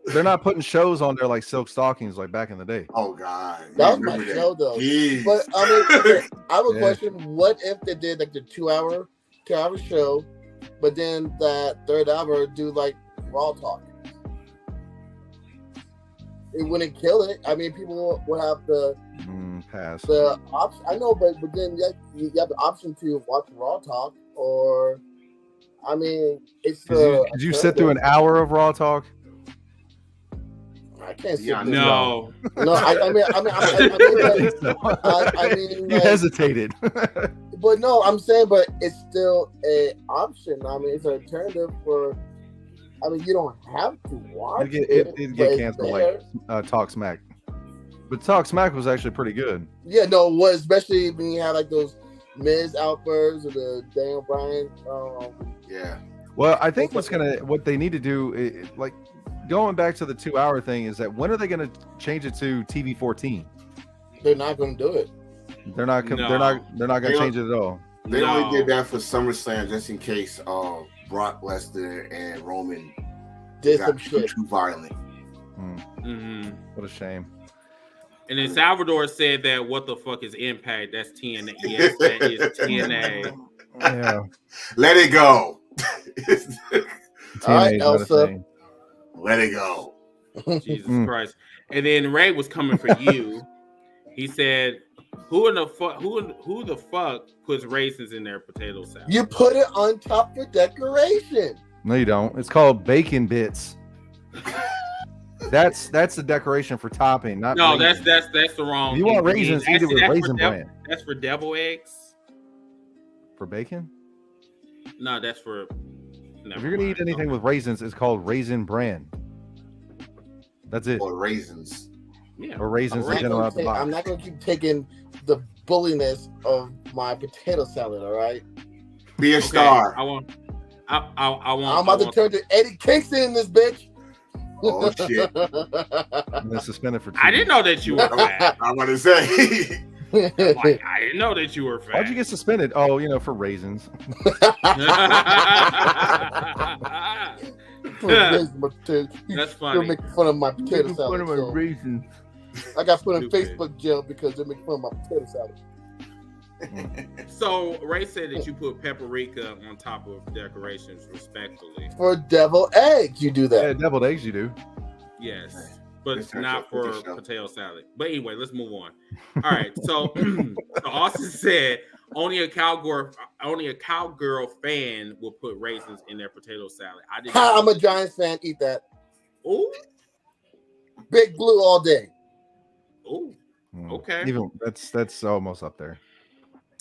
They're not putting shows on there like Silk Stockings like back in the day. Oh God, that was my show though. Jeez. But I mean, I have a question. What if they did like the 2 hour show, but then that third hour do like Raw talk? It wouldn't kill it. I mean, people would have the option. I know, but then you have the option to watch Raw talk, or I mean, it's. Could you sit through an hour of Raw talk? I can't see. No. I mean, you hesitated. But no, I'm saying, but it's still an option. I mean, it's an alternative for. I mean, you don't have to watch it. It'd get canceled like Talk Smack. But Talk Smack was actually pretty good. Yeah, no, especially when you have like those Miz outbursts or the Daniel Bryan. Yeah. Well, I think what they need to do, like going back to the 2 hour thing, is that when are they going to change it to TV 14? They're not going to do it. They're not going to change it at all. They only did that for SummerSlam just in case Brock Lesnar and Roman did some shit too violent. What a shame. And then Salvador said that what the fuck is Impact? That's TNA. Yes, that is TNA. Yeah. Let it go. All right, Elsa. Let it go. Jesus Christ. And then Ray was coming for you. He said, Who the fuck puts raisins in their potato salad? You put it on top for decoration. No, you don't. It's called bacon bits. That's the decoration for topping, not no. raisins. That's the wrong. If you want raisins, eat it with Raisin Bran. That's for devil eggs. For bacon? No, that's for. If you're gonna eat anything with raisins, it's called Raisin Bran. That's it. Or raisins. Yeah. Or raisins in general out the box. I'm not gonna keep taking the bulliness of my potato salad. All right. Be a star. I want. I'm about to turn to Eddie Kingston in this bitch. Oh shit! And then suspended for 2 I didn't know that you were fat. I'm gonna say. Like, I didn't know that you were fat. Why'd you get suspended? Oh, for raisins. That's funny. They're making fun of my potato salad. Raisins. I got put in Facebook jail because they're making fun of my potato salad. So Ray said that you put paprika on top of decorations, respectfully. For deviled eggs, you do that. Yeah, deviled eggs, you do. Yes, but it's not for potato salad. But anyway, let's move on. All right. So Austin said only a cowgirl fan will put raisins in their potato salad. I'm a Giants fan. Eat that. Ooh. Big Blue all day. Ooh. Okay. Even that's almost up there.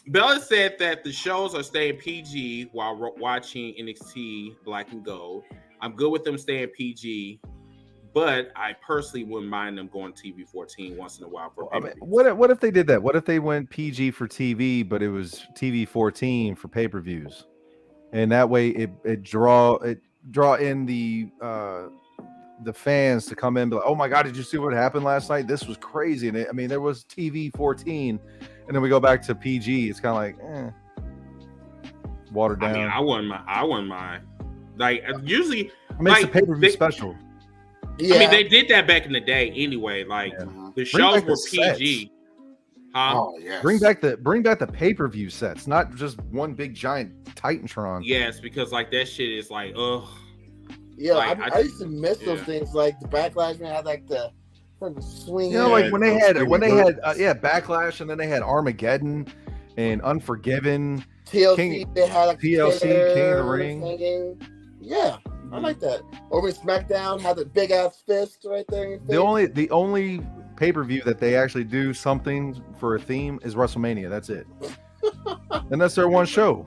Bella said that the shows are staying PG while watching NXT Black and Gold. I'm good with them staying PG, but I personally wouldn't mind them going TV 14 once in a while. What if they did that? What if they went PG for TV, but it was TV 14 for pay-per-views, and that way it draw in the fans to come in and be like, oh my god, did you see what happened last night? This was crazy. And there was TV 14, and then we go back to PG. It's kind of like watered down. I wouldn't mind. Like usually, it makes a pay-per-view special. Yeah. I mean, they did that back in the day anyway. Like the shows were PG. Huh? Oh yes. Bring back the pay-per-view sets, not just one big giant Titantron. Yes, because like that shit is like, ugh. Yeah, like, I used to miss those things. Like the Backlash, man, had like the swing. You know, like when they had Backlash, and then they had Armageddon and Unforgiven. TLC, they had like TLC, King of the Ring. Singing. Yeah, I like that. Or when SmackDown had the big ass fist right there. The only pay-per-view that they actually do something for a theme is WrestleMania. That's it. And that's their one show.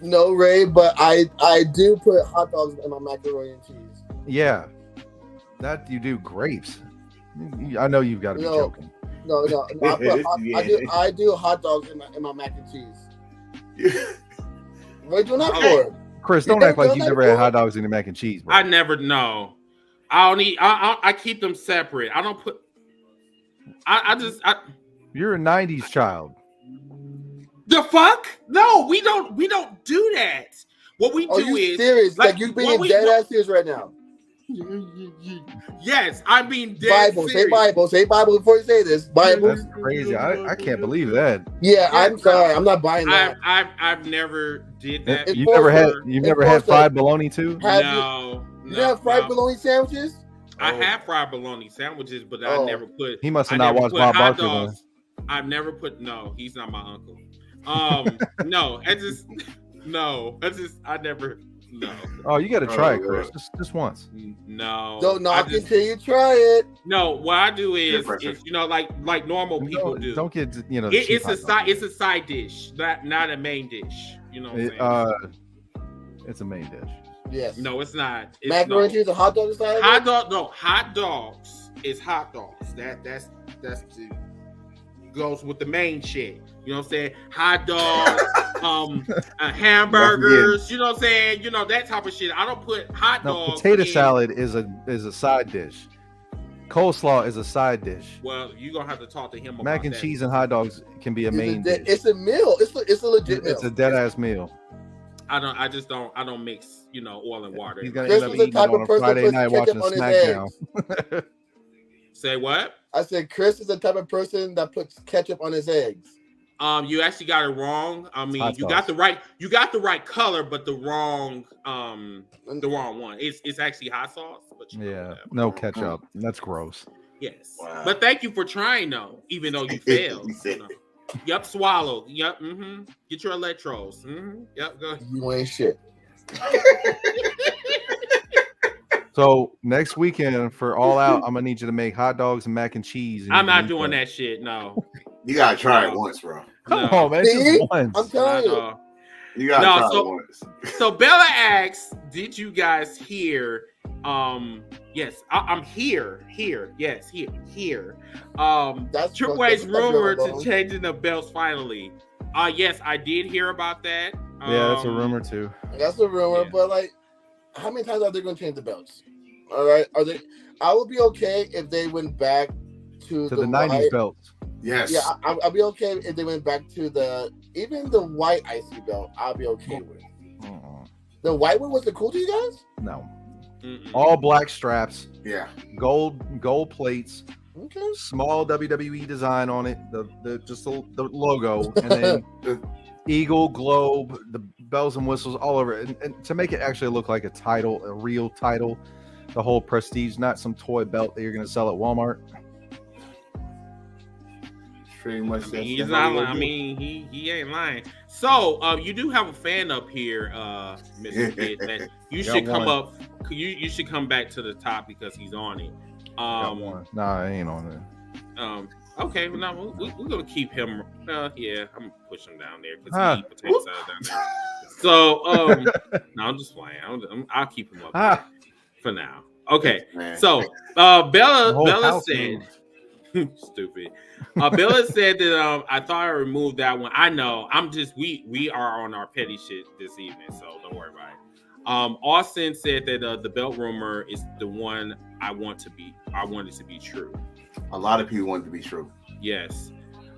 No, Ray, but I do put hot dogs in my macaroni and cheese. Yeah, that you do. Grapes. I know you've got to be joking. No. I do hot dogs in my mac and cheese. What are you doing that for? Chris, don't act like you never had hot dogs in your mac and cheese, bro. I never know. I keep them separate. I don't put. You're a '90s child. The fuck? No, we don't do that. What we do is serious. Like you being dead ass serious right now. Yes, I'm being dead Bible, serious. say Bible before you say this. Bible. That's crazy. I can't believe that. Yeah, I'm sorry. I'm not buying that. I've never did that. You've never had fried bologna too? No. You have fried bologna sandwiches? I have fried bologna sandwiches, but I never put. He must have not watched Bob Barker. I've never put. No, he's not my uncle. No, I never. No. Oh, you got to try it, Chris. Just once. No. Don't knock it till you try it. No, what I do is like normal people do. Don't get it's a side dish, not a main dish. You know what I'm saying? It's a main dish. Yes. No, it's not. Macaroni and cheese, a hot dog side. Hot dogs is hot dogs. That's goes with the main shit. You know what I'm saying? Hot dogs, hamburgers, you know what I'm saying? You know, that type of shit. I don't put hot dogs. Potato salad is a side dish. Coleslaw is a side dish. Well, you're gonna have to talk to him about mac and cheese and hot dogs can be a main dish. It's a meal. It's a legit meal. It's a dead ass meal. I don't mix, oil and water. He's gonna end up eating on a Friday night watching SmackDown. Say what? I said Chris is the type of person that puts ketchup on his eggs. You actually got it wrong. I mean, you got the right color, but the wrong one. It's actually hot sauce. But no ketchup. That's gross. Yes, but thank you for trying though, even though you failed. Yep, swallow. Yep. Get your electrodes. Yep, go ahead. You ain't shit. So next weekend for All Out, I'm gonna need you to make hot dogs and mac and cheese. I'm not doing that shit. No. You gotta try it once, bro. Come on, man. Just once. I'm telling you. You gotta try it once. So Bella asks, did you guys hear? Yes, I'm here. Yes, here. That's Triple H's rumor to changing the belts finally. Yes, I did hear about that. Yeah, that's a rumor too. That's a rumor, but like, how many times are they going to change the belts? All right, I would be okay if they went back to the 90s belts. Yes. Yeah, I'll be okay if they went back to even the white IC belt. I'll be okay with. The white one was it cool to you guys? No. All black straps. Yeah. Gold plates. Okay. Small WWE design on it. The logo, and then the eagle, globe, the bells and whistles all over it, and to make it actually look like a real title, the whole prestige, not some toy belt that you're going to sell at Walmart. Pretty much. I mean, he's not lying. I mean, he ain't lying. So, you do have a fan up here, Mr. Pitt, that you should come up. You should come back to the top because he's on it. Nah, I ain't on it. Okay, well, now we're gonna keep him. Yeah, I'm gonna push him down there because he eat potato salad down there. So, no, I'm just playing. I'll keep him up there for now. Okay, so Bella said, stupid. Bella said that I thought I removed that one. I know. I'm just we are on our petty shit this evening, so don't worry about it. Austin said that the belt rumor is the one I want it to be true. A lot of people want it to be true. Yes.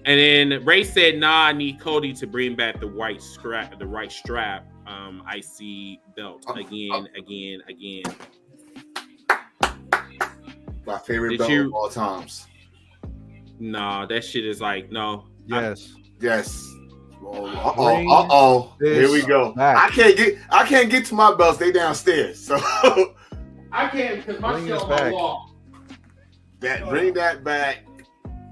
And then Ray said, "Nah, I need Cody to bring back the right strap. IC belt again. My favorite belt of all times. Nah, that shit is like no. Yes. Here we go. Back. I can't get to my belts. They downstairs. So I can't because my shit on my wall. Bring that back.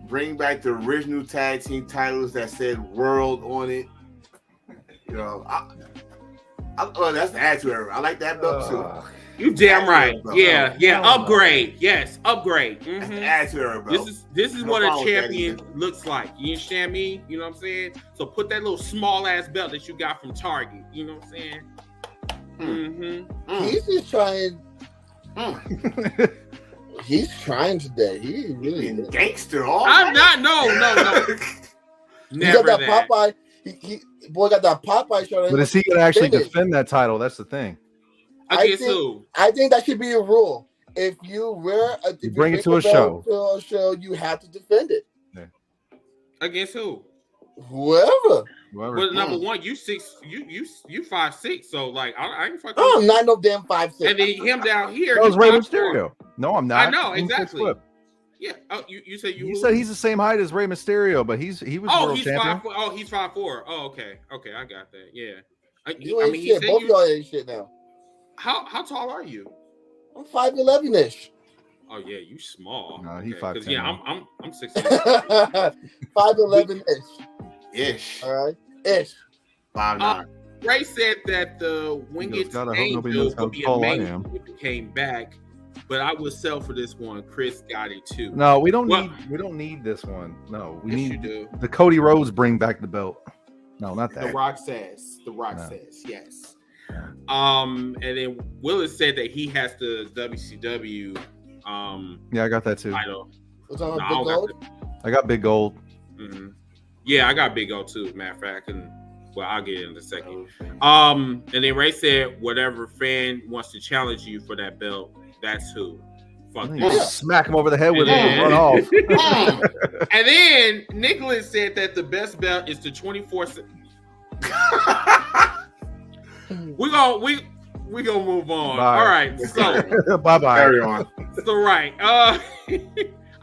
Bring back the original tag team titles that said World on it. You know, that's the attitude era. I like that belt too. You damn right. Yeah. Upgrade. Yes, upgrade. Mm-hmm. That's the attitude era, bro. This is what a champion looks like. You understand me? You know what I'm saying? So put that little small ass belt that you got from Target. You know what I'm saying? Mm-hmm. He's just trying. He's trying today. He really is. Gangster. I'm not. No. Never got that Popeye. He got that Popeye shirt. But is he gonna actually defend that title? That's the thing. Against who? I think that should be a rule. If you bring it to a show, you have to defend it. Yeah. Against who? Whoever. Well, number one, you 5'6", so like I ain't fucking. Oh, I'm not no damn 5'6". And then him down here. That was Rey Mysterio. No, I'm not. I know exactly. Yeah. Oh, you said you. You said he's the same height as Rey Mysterio, but he was world champion. 5'4". Oh, he's 5'4". Oh, okay, I got that. Yeah. You ain't shit. Both of y'all ain't shit now. How tall are you? I'm 5'11" ish. Oh yeah, you small. No, he's 5'10". Yeah, I'm 6'. 5'11" ish. All right, ish. 5'9". Ray said that the Winged Angel would be amazing if it came back, but I would sell for this one. Chris got it too. No, we don't need this one. No, we need you do. The Cody Rhodes bring back the belt. No, not that. The Rock says yes. And then Willis said that he has the WCW. Yeah, I got that too. Title. I got Big Gold. Mm-hmm. Yeah, I got Big O too. Matter of fact, I'll get it in a second. And then Ray said, whatever fan wants to challenge you for that belt, that's who. Fuck you. Smack him over the head with it and run off. And then Nicholas said that the best belt is the 24. We're gonna move on. Bye. All right, so bye. Carry on. So right, I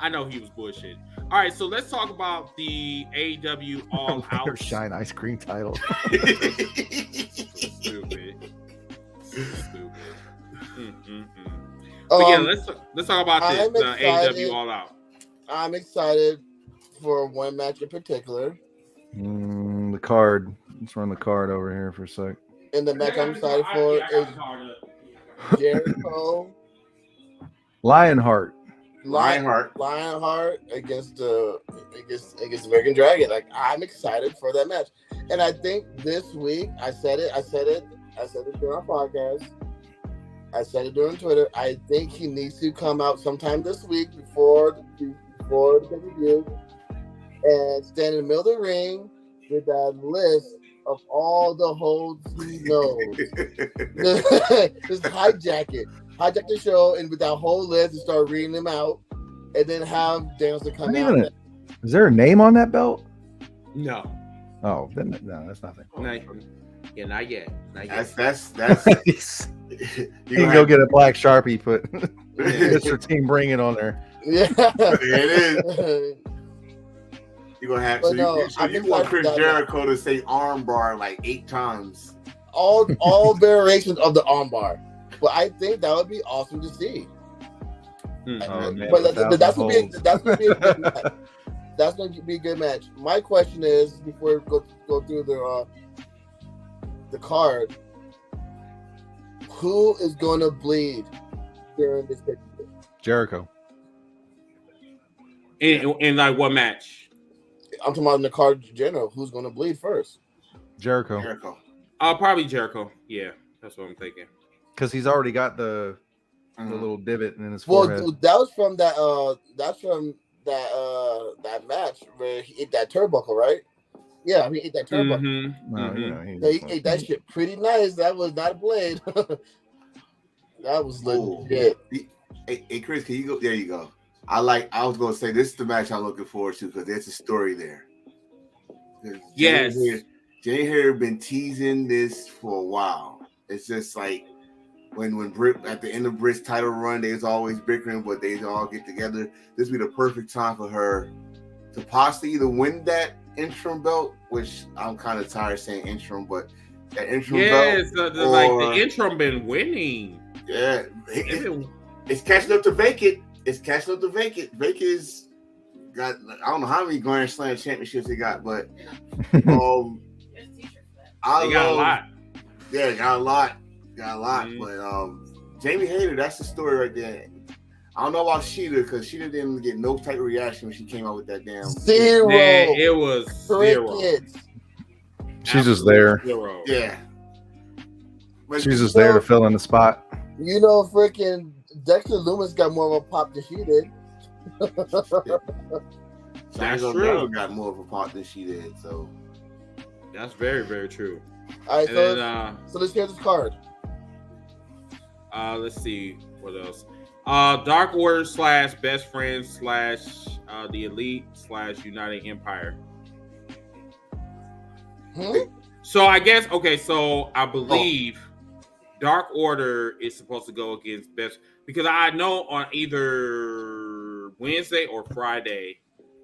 know he was bullshit. All right, so let's talk about the AEW All Out Shine Ice Cream title. Stupid. But yeah, let's talk about the AEW All Out. I'm excited for one match in particular. The card. Let's run the card over here for a sec. And the match I'm excited for is Jericho, Lionheart against American Dragon. Like, I'm excited for that match, and I think this week I said it during our podcast. I said it during Twitter. I think he needs to come out sometime this week before the pay-per-view and stand in the middle of the ring with that list of all the holds he knows. Just hijack the show, and with that whole list, and start reading them out, and then have Danielson come out. Is there a name on that belt? No. Oh, then no, that's nothing. Yeah, not yet. That's. You can go get a black Sharpie, put Mr. Team Bring It on there. Yeah, it is. You're gonna have you want Chris Jericho to say armbar like 8 times. All variations of the armbar. But I think that would be awesome to see. Oh, man, but that would be a good match. that's going to be a good match. My question is, before we go through the card, who is going to bleed during this pay-per-view? Jericho. In like what match? I'm talking about in the card in general. Who's going to bleed first? Jericho. Probably Jericho. Yeah, that's what I'm thinking. Because he's already got the little divot in his forehead. Well, that was from that. That's from that match where he ate that turnbuckle, right? Yeah, he ate that turnbuckle. He ate that shit pretty nice. That was not a blade. That was legit. Hey, Chris, can you go? There you go. I was going to say this is the match I'm looking forward to because there's a story there. Yes. Jay Hair been teasing this for a while. It's just like when Britt at the end of Britt's title run, they was always bickering, but they all get together. This would be the perfect time for her to possibly either win that interim belt, which I'm kind of tired of saying interim, but that interim belt. The interim been winning. Yeah, it's catching up to Vacant. Vacant is got, I don't know how many Grand Slam championships they got, but they got a lot. Yeah, got a lot. But Jamie Hayter, that's the story right there. I don't know about Sheeta because Sheeta didn't get no type of reaction when she came out with that damn zero. Yeah, it was zero. She's just there. Zero. Yeah. But she's just there to fill in the spot. You know, freaking Dexter Loomis got more of a pop than she did. That's true. Got more of a pop than she did. So that's very, very true. All right, so let's hear this card. Let's see what else. Dark Order / Best Friends / the Elite / United Empire. So I guess so I believe Dark Order is supposed to go against Best, because I know on either Wednesday or Friday,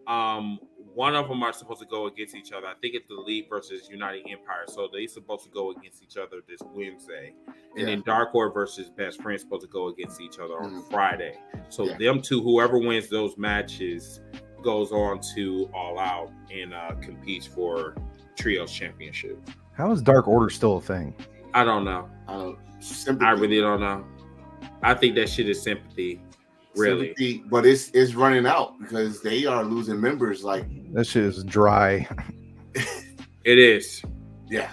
one of them are supposed to go against each other. I think it's the Elite versus United Empire. So they're supposed to go against each other this Wednesday. And then Dark Order versus Best Friends supposed to go against each other on Friday. So them two, whoever wins those matches goes on to All Out and competes for Trios Championship. How is Dark Order still a thing? I don't know. I really don't know. I think that shit is sympathy. Really, sympathy, but it's running out because they are losing members. Like that shit is dry. It is. Yeah,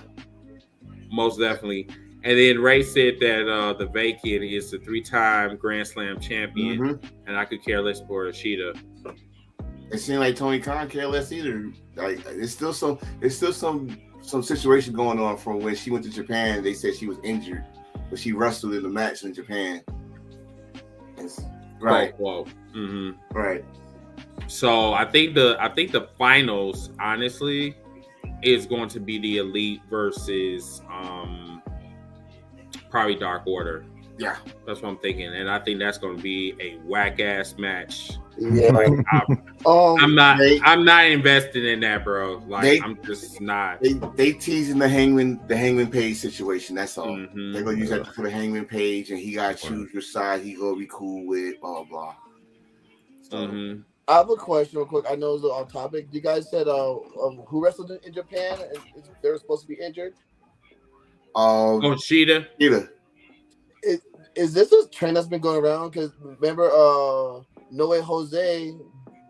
most definitely. And then Ray said that the Vacant is the 3-time Grand Slam champion, and I could care less for Sheeta. It seemed like Tony Khan care less either. Like it's still some situation going on from when she went to Japan. They said she was injured, but she wrestled in the match in Japan. Right. Whoa. Right. So I think the finals, honestly, is going to be the Elite versus probably Dark Order. Yeah, that's what I'm thinking, and I think that's going to be a whack ass match. Yeah, I'm not invested in that, bro. Like I'm just not. They teasing the Hangman Page situation. That's all. They're gonna use that for the Hangman Page, and he got to choose your side. He gonna be cool with blah blah. So, I have a question real quick. I know it's on topic. You guys said who wrestled in Japan and they're supposed to be injured? Sheeta. Is this a trend that's been going around? Because remember, No Way Jose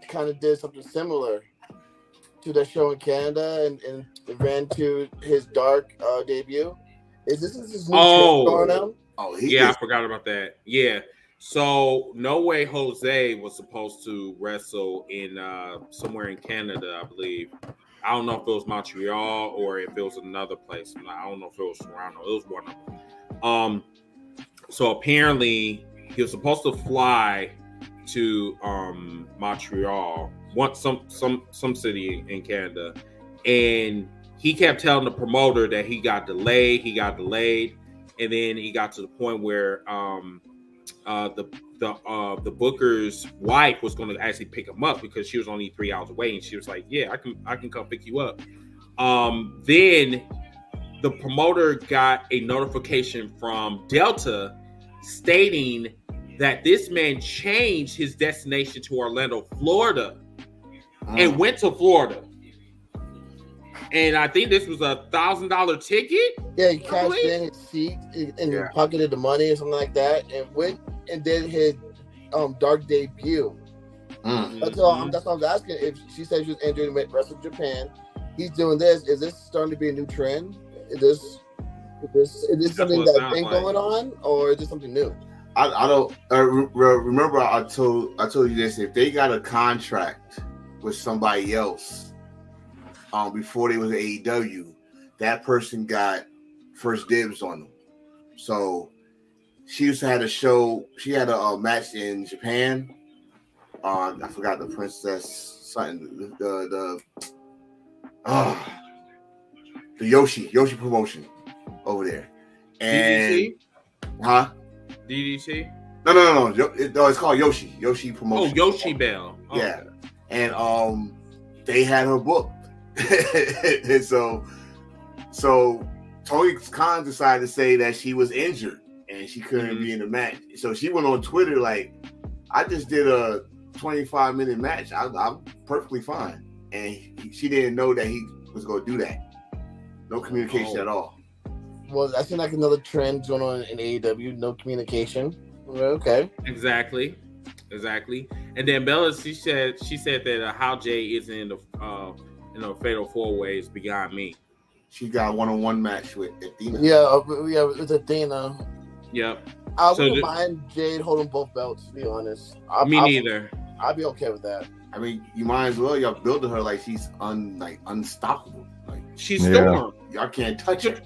kind of did something similar to that show in Canada and ran to his Dark debut. Is this new trend going on? I forgot about that. Yeah. So No Way Jose was supposed to wrestle in somewhere in Canada, I believe. I don't know if it was Montreal or if it was another place. I don't know if it was Toronto. It was one of them. So apparently he was supposed to fly to Montreal, some city in Canada, and he kept telling the promoter that he got delayed, and then he got to the point where the booker's wife was going to actually pick him up because she was only 3 hours away, and she was like, "Yeah, I can come pick you up." Then the promoter got a notification from Delta stating that this man changed his destination to Orlando, Florida. and went to Florida. And I think this was $1,000 ticket. Yeah, he cashed in his seat and pocketed the money or something like that, and went and did his dark debut. That's all I was asking. If she said she was injured and went wrestle Japan, he's doing this. Is this starting to be a new trend? Is this something that's been going on, or is this something new? I don't remember. I told you this. If they got a contract with somebody else, before they was at AEW, that person got first dibs on them. So she used to have a show. She had a match in Japan. I forgot the princess something. The Yoshi promotion over there. And DDT? Huh? DDT? No. It's called Yoshi promotion. Oh, Yoshi Bell. Oh, yeah. Okay. And they had her booked. And so Tony Khan decided to say that she was injured and she couldn't be in the match. So she went on Twitter like, I just did a 25-minute match. I'm perfectly fine. And she didn't know that he was going to do that. No communication at all. Well, I feel like another trend going on in AEW. No communication. Okay. Exactly. And then Bella, she said that how Jay is in the Fatal 4-Way is beyond me. She got a one-on-one match with Athena. Yeah, it's Athena. Yep. I wouldn't mind Jade holding both belts, to be honest. Neither. I'd be okay with that. I mean, you might as well. Y'all building her like she's unstoppable. Like she's Storm. Y'all can't touch her.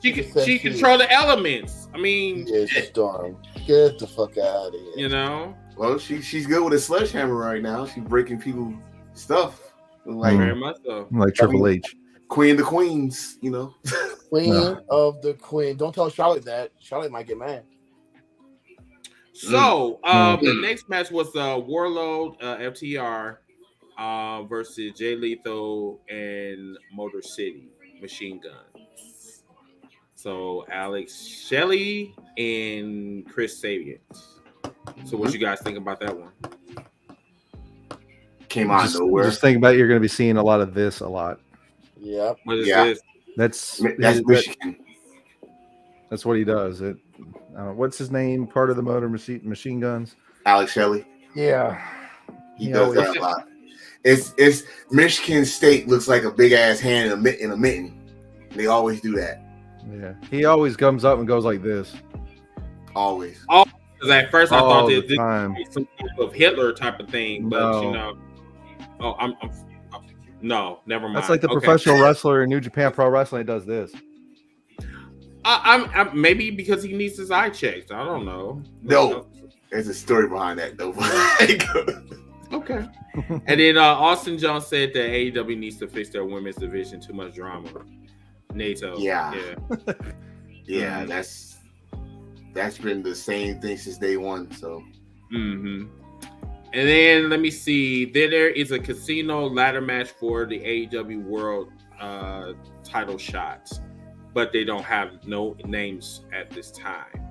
she control the elements. I mean, Storm. Get the fuck out of here. You know. Well, she's good with a sledgehammer right now. She's breaking people's stuff. Like very much so. Like Triple H. Queen of the Queens, you know. Queen of the Queen. Don't tell Charlotte that. Charlotte might get mad. So the next match was Warlord FTR versus Jay Lethal and Motor City Machine Guns. So Alex Shelley and Chris Sabian. So what you guys think about that one? Came out of nowhere. Just think about you're going to be seeing a lot of this a lot. Yep. What is this? That's Michigan. That's what he does. What's his name? Part of the Motor Machine Guns. Alex Shelley. Yeah, he does that a lot. It's Michigan State looks like a big ass hand in a mitten. They always do that. Yeah, he always comes up and goes like this. Always. Because at first I thought this was some type of Hitler type of thing, but you know, no, never mind. That's like the professional wrestler in New Japan Pro Wrestling does this. I'm maybe because he needs his eye checked. I don't know. No, there's a story behind that though. Okay. And then Austin Jones said that AEW needs to fix their women's division. Too much drama. NATO. Yeah. That's been the same thing since day one. So. And then let me see. Then there is a casino ladder match for the AEW World title shot, but they don't have no names at this time.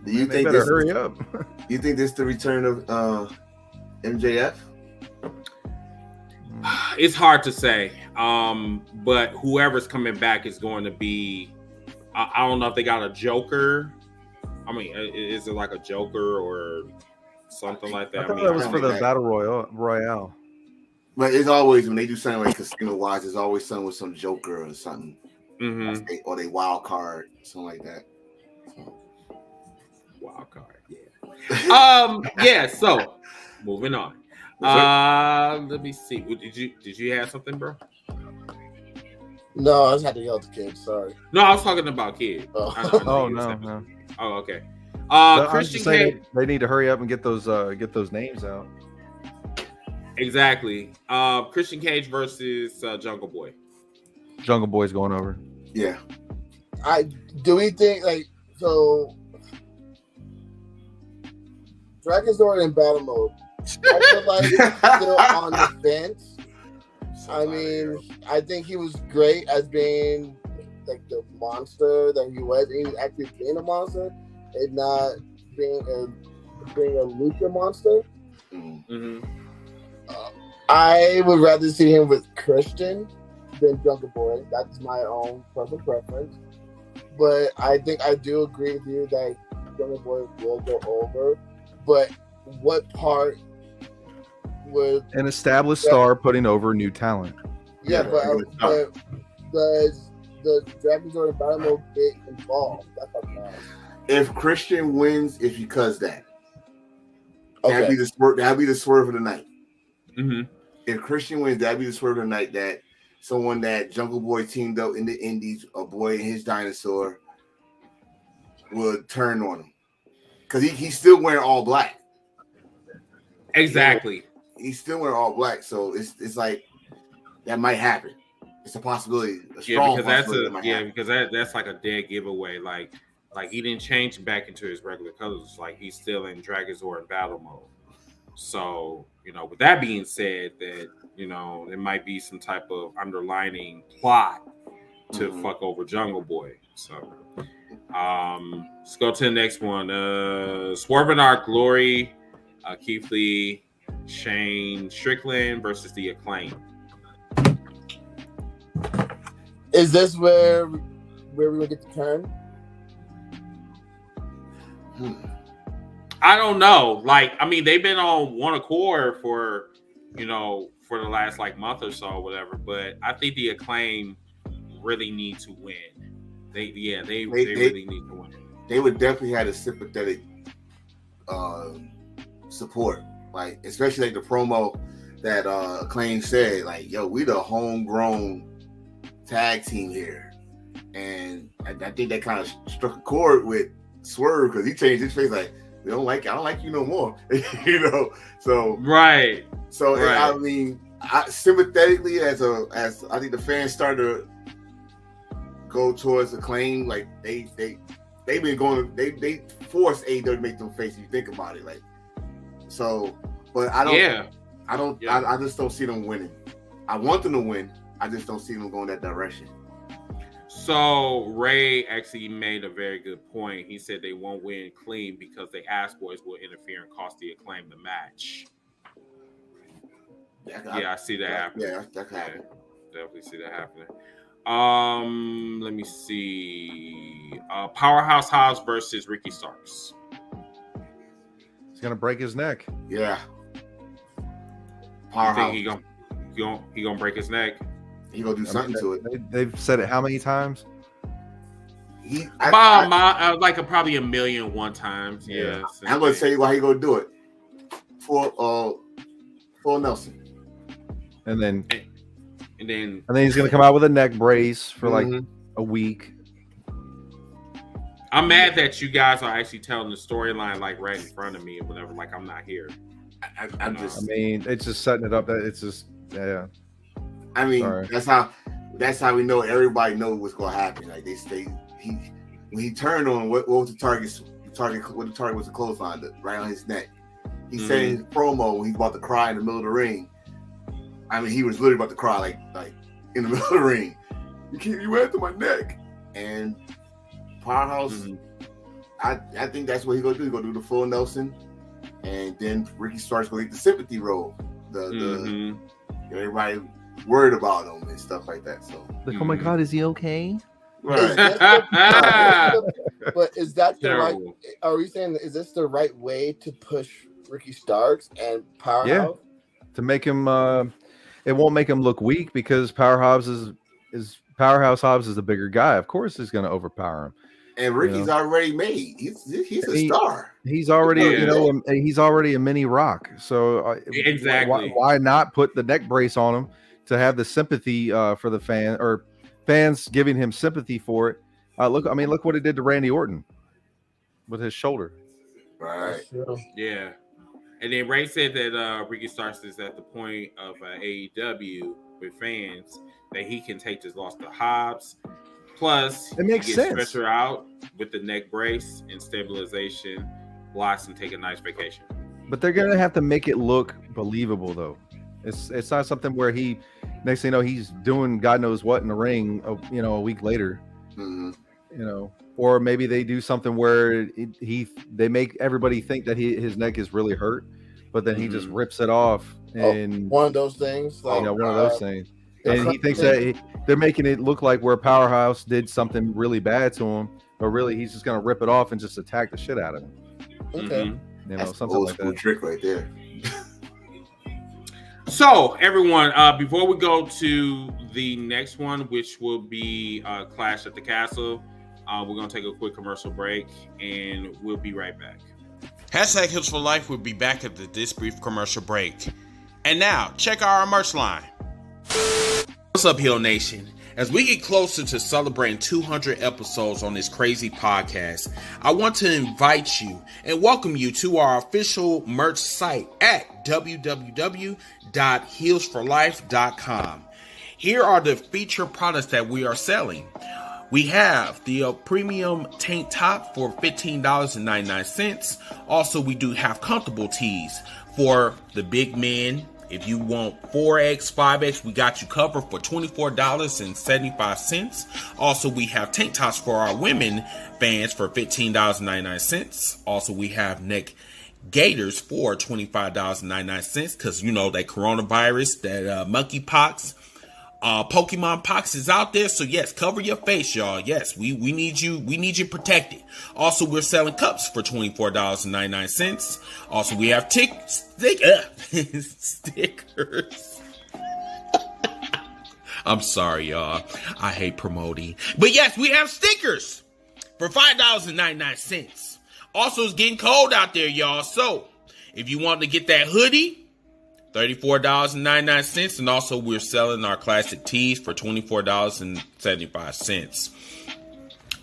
Do you think better hurry up? You think this is the return of MJF? It's hard to say. But whoever's coming back is going to be. I don't know if they got a Joker. I mean, is it like a Joker or something like that? I thought that was for the Battle Royale. But it's always when they do something like casino wise, it's always something with some Joker or something, or they wild card, something like that. Wild card, yeah. Yeah. So moving on. Let me see. Did you have something, bro? No, I just had to yell at the kids. Sorry. No, I was talking about kids. Oh no. Oh, okay. Christian Cage. They need to hurry up and get those names out. Exactly. Christian Cage versus Jungle Boy. Jungle Boy's going over. Yeah. Do we think so? Dragon's already in battle mode. I feel like he's still on the fence. I mean, I think he was great as being like the monster that he was. He was actually being a monster and not being a lucha monster. I would rather see him with Christian than Jungle Boy. That's my own personal preference. But I think I do agree with you that Jungle Boy will go over. But what part would An established star putting over new talent. Yeah, but does the Dragon Zord Battle Mode get involved? That's what I'm asking. If Christian wins, it's because that. Okay. That'd be the swerve of the night. Mm-hmm. If Christian wins, that'd be the swerve of the night that someone that Jungle Boy teamed up in the Indies, a boy and his dinosaur, would turn on him. Because he's still wearing all black. Exactly. He's still wearing all black. So it's like that might happen. It's a possibility. A strong possibility because that's like a dead giveaway. Like he didn't change back into his regular colors. Like he's still in Dragozord battle mode. So, with that being said, that, there might be some type of underlining plot to fuck over Jungle Boy. So, let's go to the next one. Swerve in Our Glory, Keith Lee, Shane Strickland versus The Acclaim. Is this where we're going to get the turn? I don't know. They've been on one accord for the last month or so, or whatever. But I think The Acclaim really need to win. They really need to win. They would definitely have a sympathetic support, especially the promo that Acclaim said, "Yo, we the homegrown tag team here," and I think that kind of struck a chord with Swerve because he changed his face I don't like you no more. So right. So right. Sympathetically, as I think the fans started to go towards Acclaim, they've been going. They forced AEW to make them face. If you think about it, but I don't. Yeah. I don't. Yeah. I just don't see them winning. I want them to win. I just don't see them going that direction. So Ray actually made a very good point. He said they won't win clean because the Ass Boys will interfere and cost The Acclaim the match. I see that happening. Yeah, that could happen. Definitely see that happening. Let me see. Powerhouse Hobbs versus Ricky Starks. He's gonna break his neck. Yeah. Powerhouse. You think he gonna break his neck? He gonna do something to it. They've said it how many times? Probably 1,000,001 times. Yeah. I'm gonna tell you why he gonna do it. For Nelson. And then he's gonna come out with a neck brace for a week. I'm mad that you guys are actually telling the storyline right in front of me or whatever. I'm not here. It's just setting it up. That it's just Sorry. that's how we know everybody knows what's gonna happen. When he turned on what was the target? What the target was the clothesline right on his neck. He said in his promo when he's about to cry in the middle of the ring. He was literally about to cry like in the middle of the ring. You went after my neck. And Powerhouse, I think that's what he's gonna do. He's gonna do the full Nelson, and then Ricky Starks gonna get the sympathy role. The everybody worried about him and stuff like that. So oh my God, is he okay? Right. But is that the right? Are we saying is this the right way to push Ricky Starks and Powerhouse? Yeah. To make him, it won't make him look weak because Powerhouse Hobbs is the bigger guy. Of course, he's going to overpower him. And Ricky's already made. He's a star. He's already, he's already a mini Rock. So exactly, why not put the neck brace on him to have the sympathy for the fan or fans giving him sympathy for it? Look what it did to Randy Orton with his shoulder. Right. Yeah. And then Ray said that Ricky Starks is at the point of AEW with fans that he can take this loss to Hobbs. Plus, it makes sense. Stretch her out with the neck brace and stabilization, blocks, and take a nice vacation. But they're gonna have to make it look believable, though. It's not something where next thing you know, he's doing God knows what in the ring. A week later, or maybe they do something where they make everybody think that his neck is really hurt, but then he just rips it off. And one of those things. Like, one of those things. And he thinks that they're making it look like where Powerhouse did something really bad to him, but really he's just gonna rip it off and just attack the shit out of him. Okay. That's something old like school that. trick right there. So, everyone, before we go to the next one, which will be Clash at the Castle, we're going to take a quick commercial break, and we'll be right back. Hashtag Hills for Life will be back after this brief commercial break. And now, check out our merch line. What's up, Hill Nation? As we get closer to celebrating 200 episodes on this crazy podcast, I want to invite you and welcome you to our official merch site at www.healsforlife.com. Here are the featured products that we are selling. We have the premium tank top for $15.99. Also, we do have comfortable tees for the big men. If you want 4X, 5X, we got you covered for $24.75. Also, we have tank tops for our women fans for $15.99. Also, we have neck gaiters for $25.99 because, that coronavirus, that monkeypox, Pokemon pox is out there. So yes, cover your face, y'all. Yes, we need you protected. Also, we're selling cups for $24.99. Also, we have stickers. I'm sorry, y'all. I hate promoting. But yes, we have stickers for $5.99. Also, it's getting cold out there, y'all. So if you want to get that hoodie, $34.99, and also we're selling our classic tees for $24.75.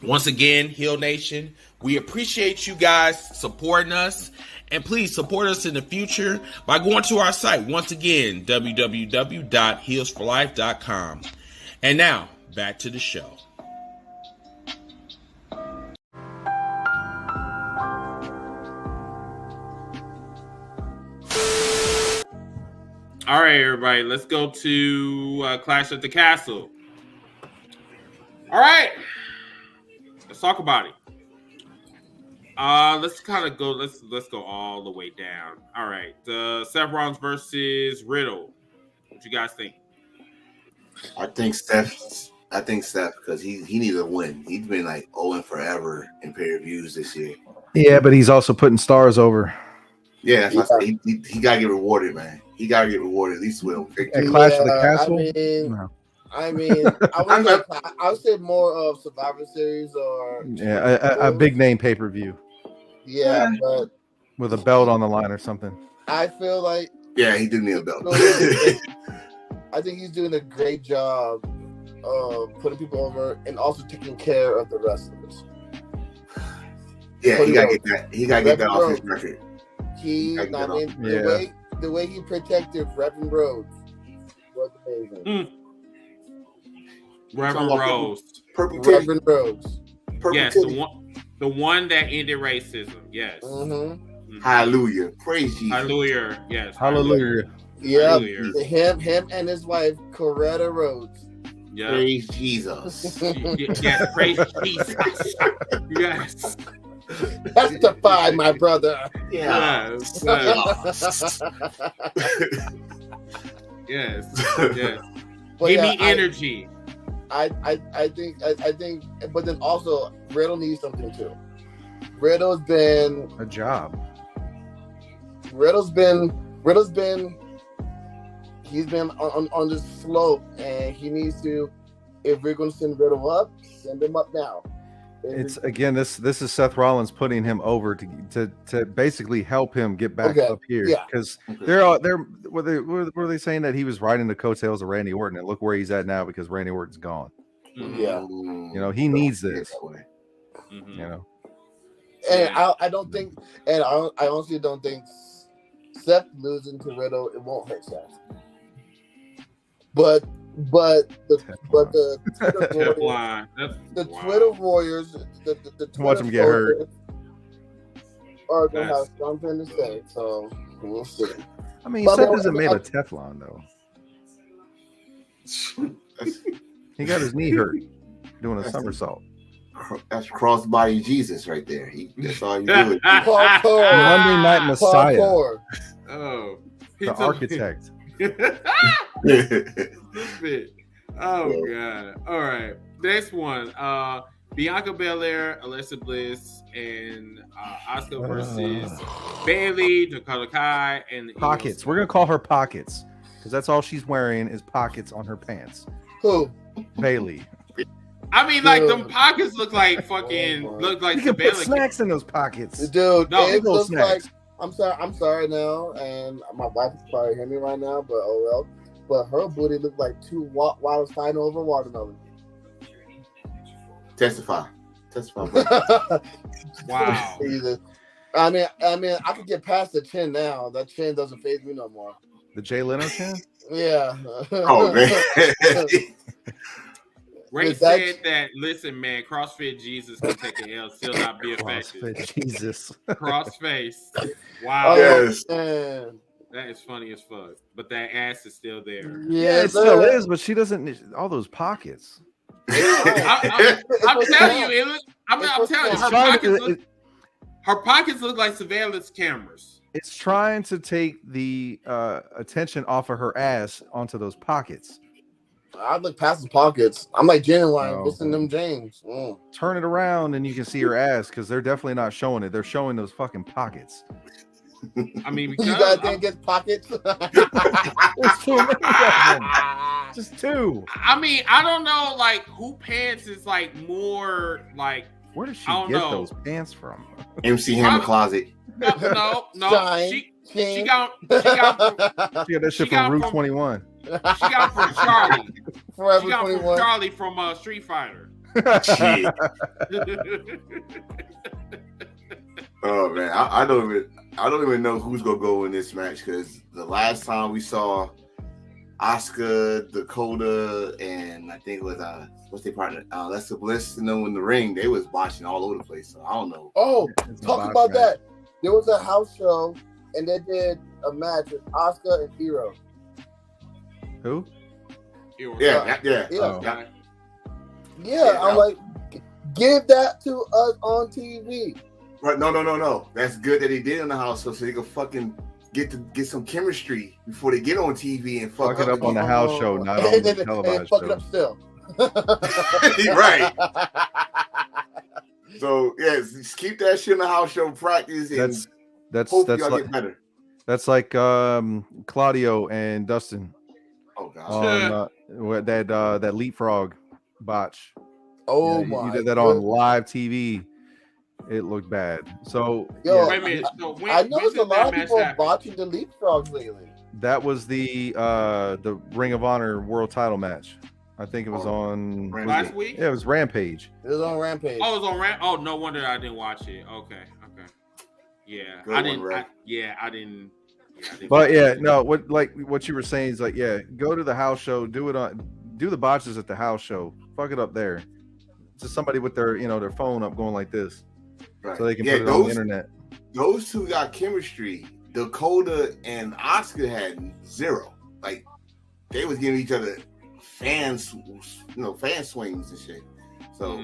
Once again, Hill Nation, we appreciate you guys supporting us, and please support us in the future by going to our site. Once again, www.healsforlife.com. And now, back to the show. All right, everybody, let's go to Clash at the Castle. All right, let's talk about it. Let's kind of go. Let's go all the way down. All right, Seth Rollins versus Riddle. What you guys think? I think Steph because he needs a win. He's been like 0 forever in pay-per-views this year. Yeah, but he's also putting stars over. Yeah, that's why he gotta get rewarded, man. He gotta get rewarded at least with a Clash of the Castle. I would say more of Survivor Series or a big name pay-per-view. Yeah, but with a belt on the line or something. I feel like he do need a belt. I think he's doing a great job of putting people over and also taking care of the wrestlers. Yeah, he gotta get that. He gotta get that off his record. The way he protected Reverend Rhodes was amazing. Reverend Rhodes. Reverend Rhodes. Yes, the one that ended racism. Yes. Mm-hmm. Hallelujah. Praise Jesus. Hallelujah. Yes. Hallelujah. Yeah. Him and his wife, Coretta Rhodes. Yeah. Praise Jesus. Yes. Praise Jesus. Yes. Testify, my brother. Yes. Yes. Yes. Give me energy. I think, but then also Riddle needs something too. Riddle's been a job. Riddle's been he's been on this slope, and he needs to. If we're going to send Riddle up, send him up now. It's again this is Seth Rollins putting him over to basically help him get back up here, because were they saying that he was riding the coattails of Randy Orton, and look where he's at now because Randy Orton's gone. Yeah, he needs this. And I don't think, and I honestly don't think Seth losing to Riddle, it won't hurt Seth. But the Twitter warriors, the Twitter watch them get hurt, are gonna have something to say. So we'll see. I mean, Seth isn't made of Teflon though. He got his knee hurt doing a somersault. That's crossbody Jesus right there. That's all you do. Monday Night Messiah. Oh, The architect. Stupid. Oh god. All right. Next one. Bianca Belair, Alexa Bliss, and Asuka versus Bailey, Dakota Kai, and Pockets. We're gonna call her Pockets because that's all she's wearing is pockets on her pants. Who? Bailey. I mean, like them pockets look like fucking look like You can put Savannah. snacks in those pockets. Dude, No, it no looks snacks. like I'm sorry now, and my wife is probably hearing me right now, but oh well. But her booty looked like two wild fighting over watermelon. Testify. Wow. Jesus. I mean, I could get past the chin now. That chin doesn't faze me no more. The Jay Leno chin? Yeah. Oh man. Ray Is that- said that, listen, man, CrossFit Jesus can take an L, still not be effective. CrossFit Jesus. Crossface. Oh, Wow. Yes. man. That is funny as fuck. But that ass is still there. Yeah, it still is, but she doesn't all those pockets. I'm telling you, I'm telling you, her pockets look like surveillance cameras. It's trying to take the attention off of her ass onto those pockets. I look past the pockets. I'm like genuine. Oh, Listen to them James. Mm. Turn it around and you can see her ass because they're definitely not showing it. They're showing those fucking pockets. I mean, You because guys didn't get pockets? There's too many of them. Just two. I mean, I don't know, like, who pants is like more like. Where does she I don't get know. those pants from? MC Hammer Closet. No. Shine, She got from, She got that shit She got from Route from- 21. she got from Charlie. Forever She got from 21. Charlie from Street Fighter. Shit. Oh man, I don't even know who's gonna go in this match because the last time we saw Asuka, Dakota, and I think it was what's their partner, Alexa Bliss, in the ring, they was botching all over the place. So I don't know. Oh, It's a talk box about match. that. There was a house show, and they did a match with Asuka and Hero. Who? Yeah. Oh. Yeah. Yeah, I'm like, give that to us on TV. Right? No. That's good that he did in the house so they can fucking get some chemistry before they get on TV and fuck Fuck it up on the house show, not on and the then televised fuck it show. up still. Right. So yes, just keep that shit in the house show practice and That's hopefully y'all like get better. that's like Claudio and Dustin Oh god. on what that leapfrog botch. Oh Yeah, my! you did that on goodness. live TV. It looked bad. So Yo, yeah, Wait a minute. So when I noticed a did lot that of match people happen? watching the leapfrogs lately. that was the Ring of Honor World Title match. I think it was on Last week? Yeah, it was Rampage. It was on Rampage. Oh, it was on Ramp. Oh, no wonder I didn't watch it. Okay. Yeah, Good I one, didn't. Ray. I didn't. But yeah, no, what you were saying is like, yeah, go to the house show, do the botches at the house show, fuck it up there. Just somebody with their their phone up going like this, Right. so they can put it on the internet. Those two got chemistry. Dakota and Asuka had zero. Like they was giving each other fan swings and shit. So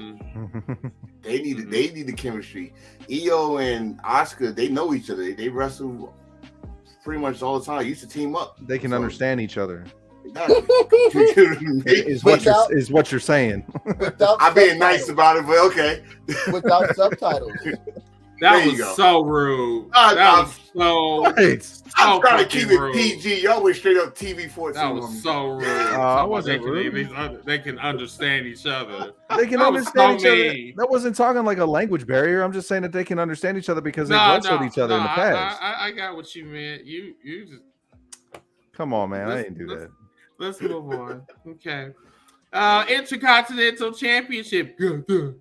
they need the chemistry. Io and Asuka, they know each other. They wrestle pretty much all the time. They used to team up. They can So- understand each other. Exactly. Is what you're saying. Without I'm being subtitles. nice about it, but okay. Without subtitles. That There you was go. so rude. I'm So trying to fucking keep it rude. PG. Y'all went straight up TV 14. That was so rude. I wasn't They can understand each other. They can That was understand so each other. mean. That wasn't talking like a language barrier. I'm just saying that they can understand each other because they've wrestled each other in the past. I got what you meant. You just Come on, man. I Let's- didn't do that. let's move on. Okay. Intercontinental Championship. Good.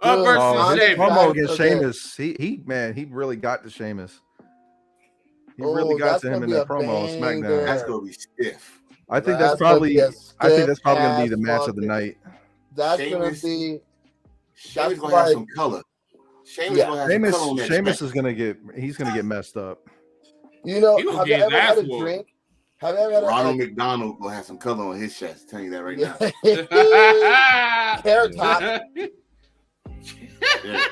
Versus Oh, Sheamus. Promo against Okay. Sheamus. He really got to Sheamus. He really got that's to him gonna in be that a promo on banger. SmackDown. That's gonna be stiff. I think That's that's probably gonna be a I think that's probably gonna be stiff the match of the ass night. That's Sheamus- gonna be Sheamus That's gonna have like- some color. Sheamus Yeah. gonna have some color on that Sheamus match. is gonna get messed up. you know, He gonna have you get his ever had a ass whooped. drink? Have you ever had Ronald a McDonald gonna have some color on his chest. Telling you that right now. Carrot top. Yeah.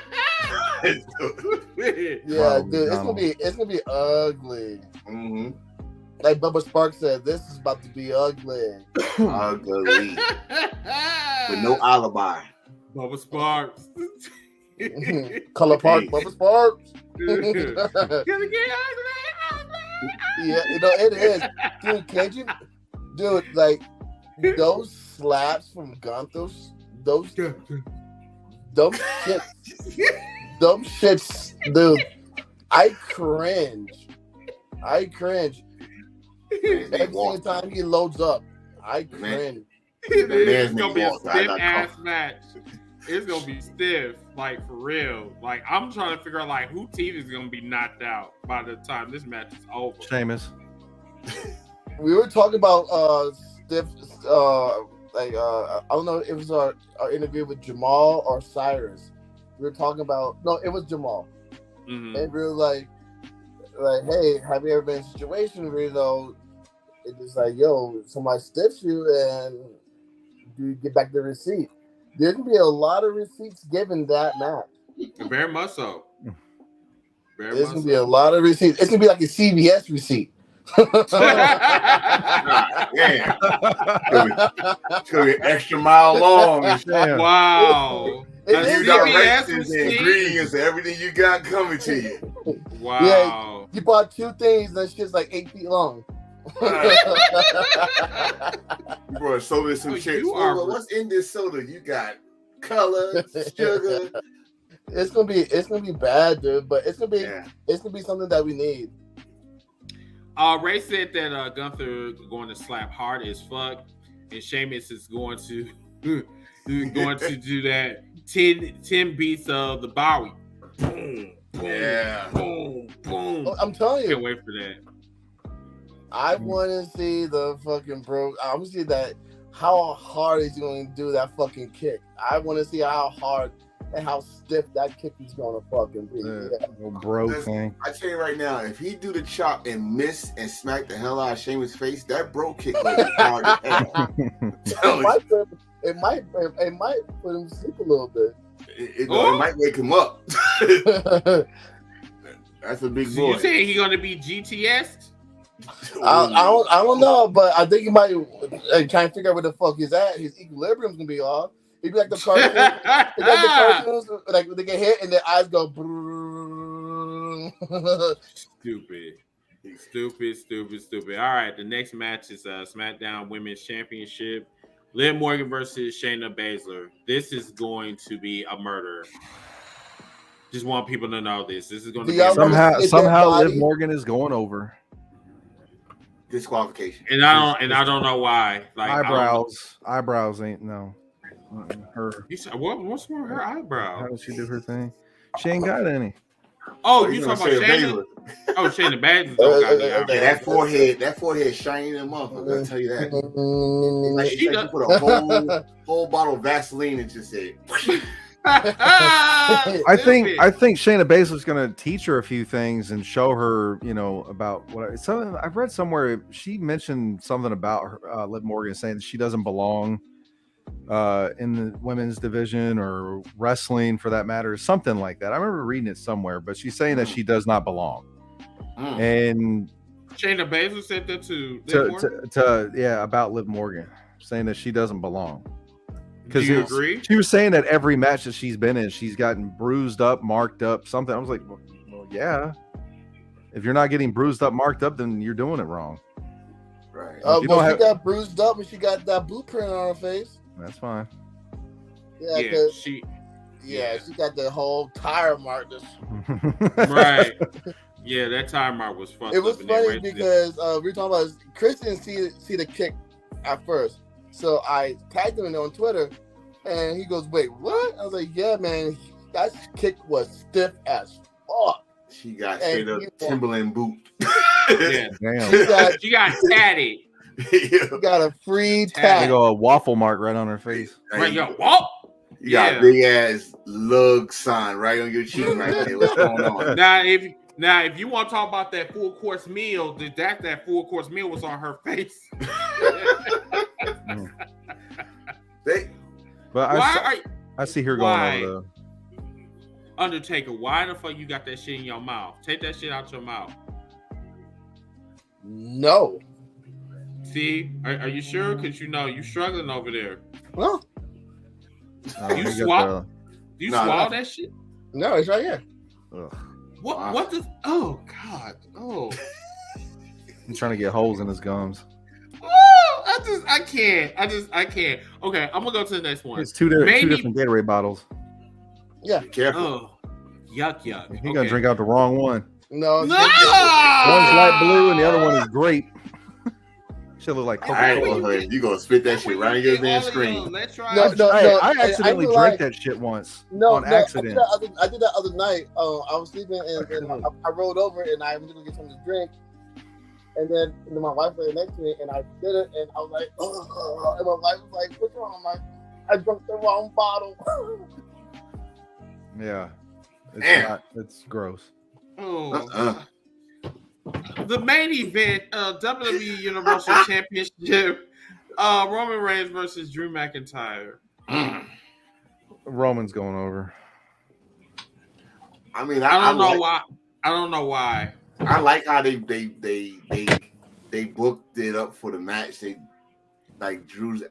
Yeah, dude, it's gonna be ugly. Mm-hmm. Like Bubba Sparks said, this is about to be ugly. Ugly. With no alibi. Bubba Sparks. Color Park, Bubba Sparks. Gonna get ugly. Yeah, it is. Dude, can't you, dude, like, those slaps from Gunther's, those shits, dude, I cringe. Every single time he loads up, I cringe. It's gonna be a stiff ass match. It's gonna be stiff, like for real. Like I'm trying to figure out like who teeth is gonna be knocked out by the time this match is over. Sheamus. We were talking about stiff, I don't know if it was our interview with Jamal or Cyrus. We were talking about it was Jamal, and we were like, hey, have you ever been in a situation where it's like, yo, somebody stiffs you and do you get back the receipt? There's gonna be a lot of receipts given that match. Very much so. There's gonna be a lot of receipts. It's gonna be like a CVS receipt. Yeah. It's gonna be extra mile long. Wow. And you got recipes and ingredients and everything you got coming to you. Wow. Yeah, you bought 2 things that shit's like 8 feet long. You brought a soda, some chips. What's in this soda? You got color, sugar. It's gonna be bad, dude. But it's gonna be something that we need. Ray said that Gunther is going to slap hard as fuck, and Sheamus is going to do that 10 beats of the Bowie. Boom, boom, yeah, boom, boom. I'm telling you, can't wait for that. I want to see the fucking bro. I want to see that how hard he's going to do that fucking kick. I want to see how hard and how stiff that kick is going to fucking be. Bro thing. I tell you right now, if he do the chop and miss and smack the hell out of Sheamus' face, that bro kick will be hard as hell. It might put him to sleep a little bit. It might wake him up. That's a big boy. You saying he's going to be GTS? I don't know, but I think he might try and figure out where the fuck he's at. His equilibrium's gonna be off. He'd be like the cartoons, like when they get hit and their eyes go. Stupid. All right, the next match is SmackDown Women's Championship. Liv Morgan versus Shayna Baszler. This is going to be a murder. Just want people to know this. This is going to be somehow Liv Morgan is going over. Disqualification. And I don't know why. Like eyebrows ain't no. Her. You said what's wrong with her eyebrow? How does she do her thing? She ain't got any. Oh, you talking about Shayna? Oh, Shayna Baszler. That forehead shining in motherfucker. I'll tell you that. Like she put a whole bottle of Vaseline and just said. I think Shayna Baszler's going to teach her a few things and show her, about what. So I've read somewhere she mentioned something about her, Liv Morgan saying that she doesn't belong in the women's division or wrestling for that matter, something like that. I remember reading it somewhere, but she's saying that she does not belong. And Shayna Baszler said that to about Liv Morgan, saying that she doesn't belong. Do you agree? She was saying that every match that she's been in, she's gotten bruised up, marked up, something. I was like, well, yeah. If you're not getting bruised up, marked up, then you're doing it wrong. Right. But she got bruised up and she got that blueprint on her face. That's fine. Yeah, she got the whole tire mark. Right. Yeah, that tire mark was fucked. It was funny because we were talking about Chris didn't see the kick at first. So I tagged him on Twitter, and he goes, "Wait, what?" I was like, "Yeah, man, that kick was stiff as fuck." She got straight up Timberland boot. Yeah, damn. She got tatted. She got a free tat. They go a waffle mark right on her face. Right, yo, whoop. You got big ass lug sign right on your cheek right there. What's going on? Now, if you want to talk about that full course meal, that full course meal was on her face. I see her going over Undertaker, why the fuck you got that shit in your mouth? Take that shit out your mouth. No. See, are you sure? Because you struggling over there. Well, You swallow that shit? No, it's right here. Ugh. What? Wow. What the? Oh God! Oh, He's trying to get holes in his gums. Oh, I can't. Okay, I'm gonna go to the next one. It's two different Gatorade bottles. Yeah, be careful. Oh, yuck. He's gonna drink out the wrong one. No. One's light blue and the other one is grape. Should look like Coca-Cola. You gonna spit that shit right in your damn screen? Let's try. I accidentally drank that shit once. On accident. I did that other night. I was sleeping and I rolled over and I went to get something to drink. And then my wife lay next to me and I did it and I was like, oh, and my wife was like, what's wrong? I'm like, I drank the wrong bottle. Yeah. It's gross. Oh. The main event, WWE Universal Championship, Roman Reigns versus Drew McIntyre. Roman's going over. I mean, I don't know why. I don't know why. I like how they booked it up for the match. They like Drew's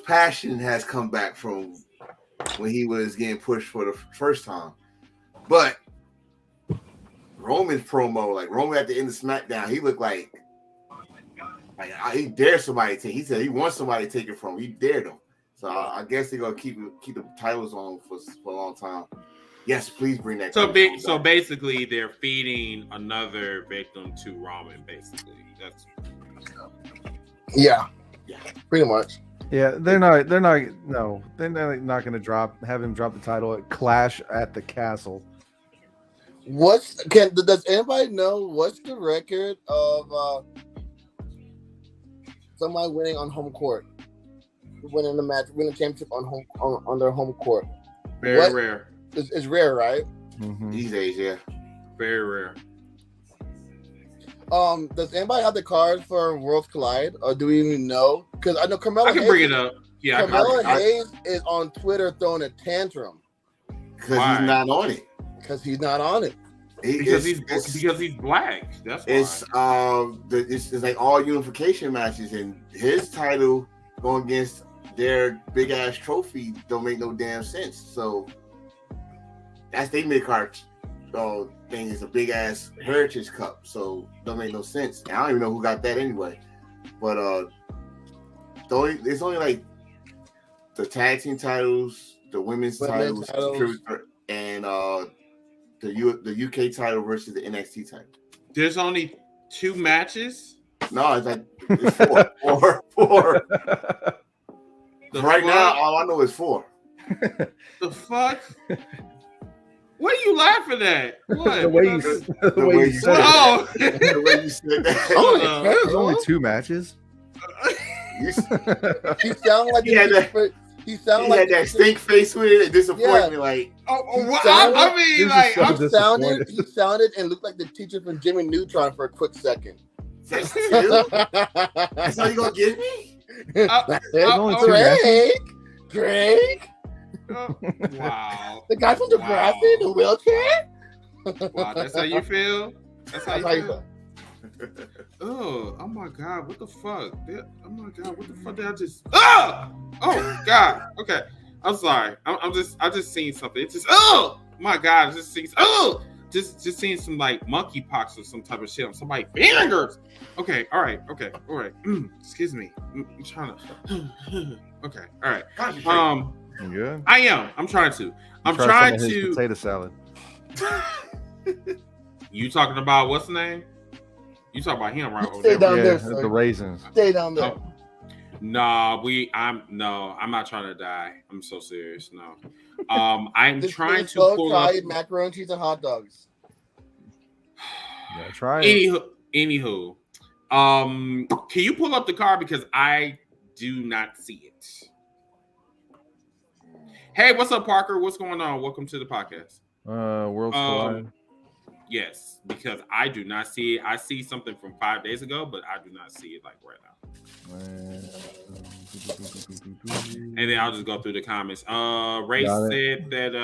passion has come back from when he was getting pushed for the first time, but Roman's promo, like Roman at the end of SmackDown, he looked like he dared somebody to take. He said he wants somebody to take it from him. He dared him. So I guess they're gonna keep the titles on for a long time. Yes, please bring that. So basically, they're feeding another victim to Roman. Basically, that's yeah, pretty much. Yeah, they're not going to have him drop the title at Clash at the Castle. Does anybody know what's the record of somebody winning on home court, winning the match, winning the championship on their home court? Very rare. It's rare, right? Mm-hmm. These days, yeah, very rare. Does anybody have the cards for Worlds Collide, or do we even know? Because I know Carmelo. I can bring it up. Yeah, Carmelo Hayes is on Twitter throwing a tantrum because he's not on it. Because he's not on it. Because he's black. That's why. It's like all unification matches, and his title going against their big ass trophy don't make no damn sense. So that's they mid card thing is a big ass Heritage Cup, so don't make no sense. And I don't even know who got that anyway. But it's only like the tag team titles, the women's titles, and the UK title versus the NXT title. There's only 2 matches? No, it's 4. Right now, all I know is 4. The fuck? What are you laughing at? What? The way you said it. Oh, the way you said that. There's only 2 matches. He sounded like he had that stink face with it. Disappointed me. Like, he sounded and looked like the teacher from Jimmy Neutron for a quick second. That's how you gonna get me? Greg. Wow. The guy from Nebraska in the wheelchair? Wow, that's how you feel? That's how you feel? Oh my God, what the fuck? Oh my God, what the fuck did I just... Oh God, okay. I'm sorry. I just seen something. It's just, oh my God, I just seen, just seeing some like monkeypox or some type of shit on somebody's fingers. Okay, all right. Excuse me. I'm trying to... Okay, all right. You good? I am. I'm trying to. I'm trying to. Potato salad. You talking about what's the name? You talking about him, right? Stay down there, the raisins. Stay down there. Oh. No, I'm not trying to die. I'm so serious. No. I'm trying to pull up macaroni, cheese, and hot dogs. Yeah, try it. Anywho, can you pull up the card because I do not see it. Hey, what's up, Parker? What's going on? Welcome to the podcast. World's Collide. Yes, because I do not see it. I see something from 5 days ago, but I do not see it like right now. And then I'll just go through the comments. Ray said that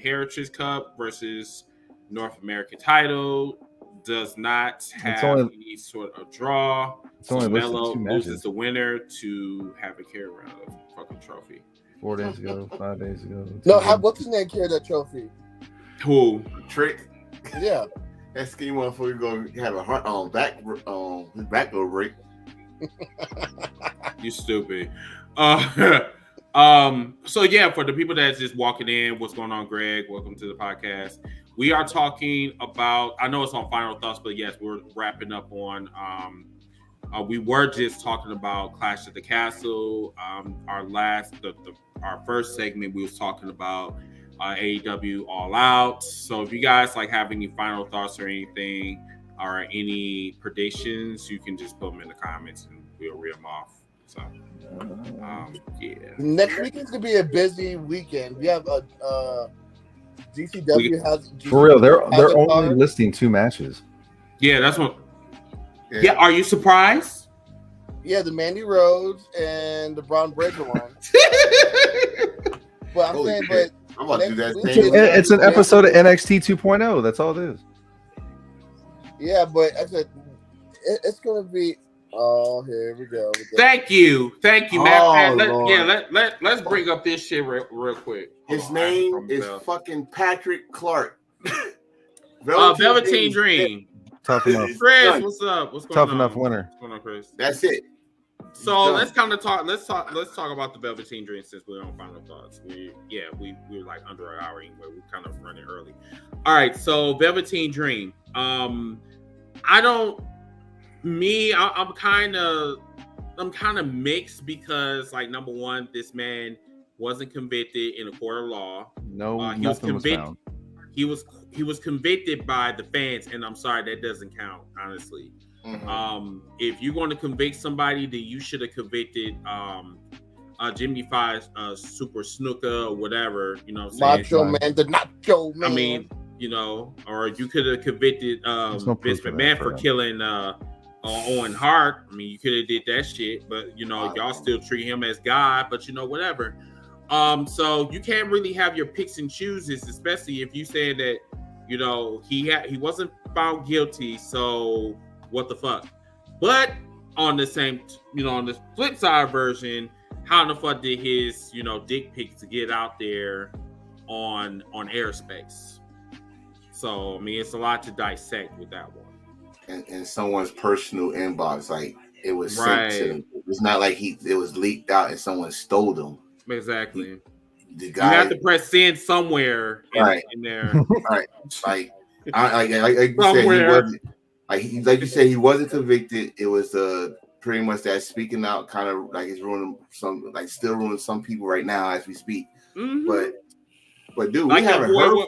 Heritage Cup versus North American title does not have any sort of draw. So Melo loses the winner to have a carry around a fucking trophy. 4 days ago, 5 days ago. No, what's his name carry that trophy? Who? Trick. Yeah. That ski motherfucker gonna have a heart his back go break. You stupid. So yeah, for the people that's just walking in, what's going on, Greg? Welcome to the podcast. We are talking about, I know it's on Final Thoughts, but yes, we're wrapping up on we were just talking about Clash at the Castle. Our first segment, we was talking about AEW All Out. So if you guys like have any final thoughts or anything, or any predictions, you can just put them in the comments and we'll read them off. So yeah. Next weekend's gonna be a busy weekend. We have GCW has for real. They're only listing 2 matches. Yeah, that's what. Yeah, are you surprised? Yeah, the Mandy Rhodes and the Braun Breaker one. But I'm saying, but I'm about to do that thing. It's an episode of NXT 2.0. That's all it is. Yeah, but I said it's gonna be. Oh, here we go. Thank you, Matt. Let's bring up this shit real quick. His name is fucking Patrick Clark. Velveteen Dream. Tough enough. Chris, what's up? What's going on? Tough enough winner. What's going on, Chris? That's it. So let's kind of talk. Let's talk about the Velveteen Dream since we're on Final Thoughts. We're like under an hour anyway. We're kind of running early. All right. So Velveteen Dream. I'm kind of mixed because, like, number one, this man wasn't convicted in a court of law. No, he was convicted. He was convicted by the fans, and I'm sorry, that doesn't count, honestly. Mm-hmm. If you're going to convict somebody, then you should have convicted Jimmy Five, Super Snooker, or whatever. You know what I'm saying? Macho Man, the Nacho Man. I mean, or you could have convicted Vince McMahon for killing Owen Hart. I mean, you could have did that shit, but y'all still treat him as God. But whatever. So you can't really have your picks and chooses, especially if you say that he wasn't found guilty. So what the fuck? But on the same, on the flip side version, how in the fuck did his dick pics to get out there on airspace? So I mean, it's a lot to dissect with that one. And someone's personal inbox, like it was sent to them. It's not like it was leaked out and someone stole them. Exactly. The guy, you have to press send somewhere in there. Right. Like you said, he wasn't. Like you said, he wasn't convicted. It was pretty much that speaking out, kind of like it's ruining still ruining some people right now as we speak. Mm-hmm. But dude, we haven't heard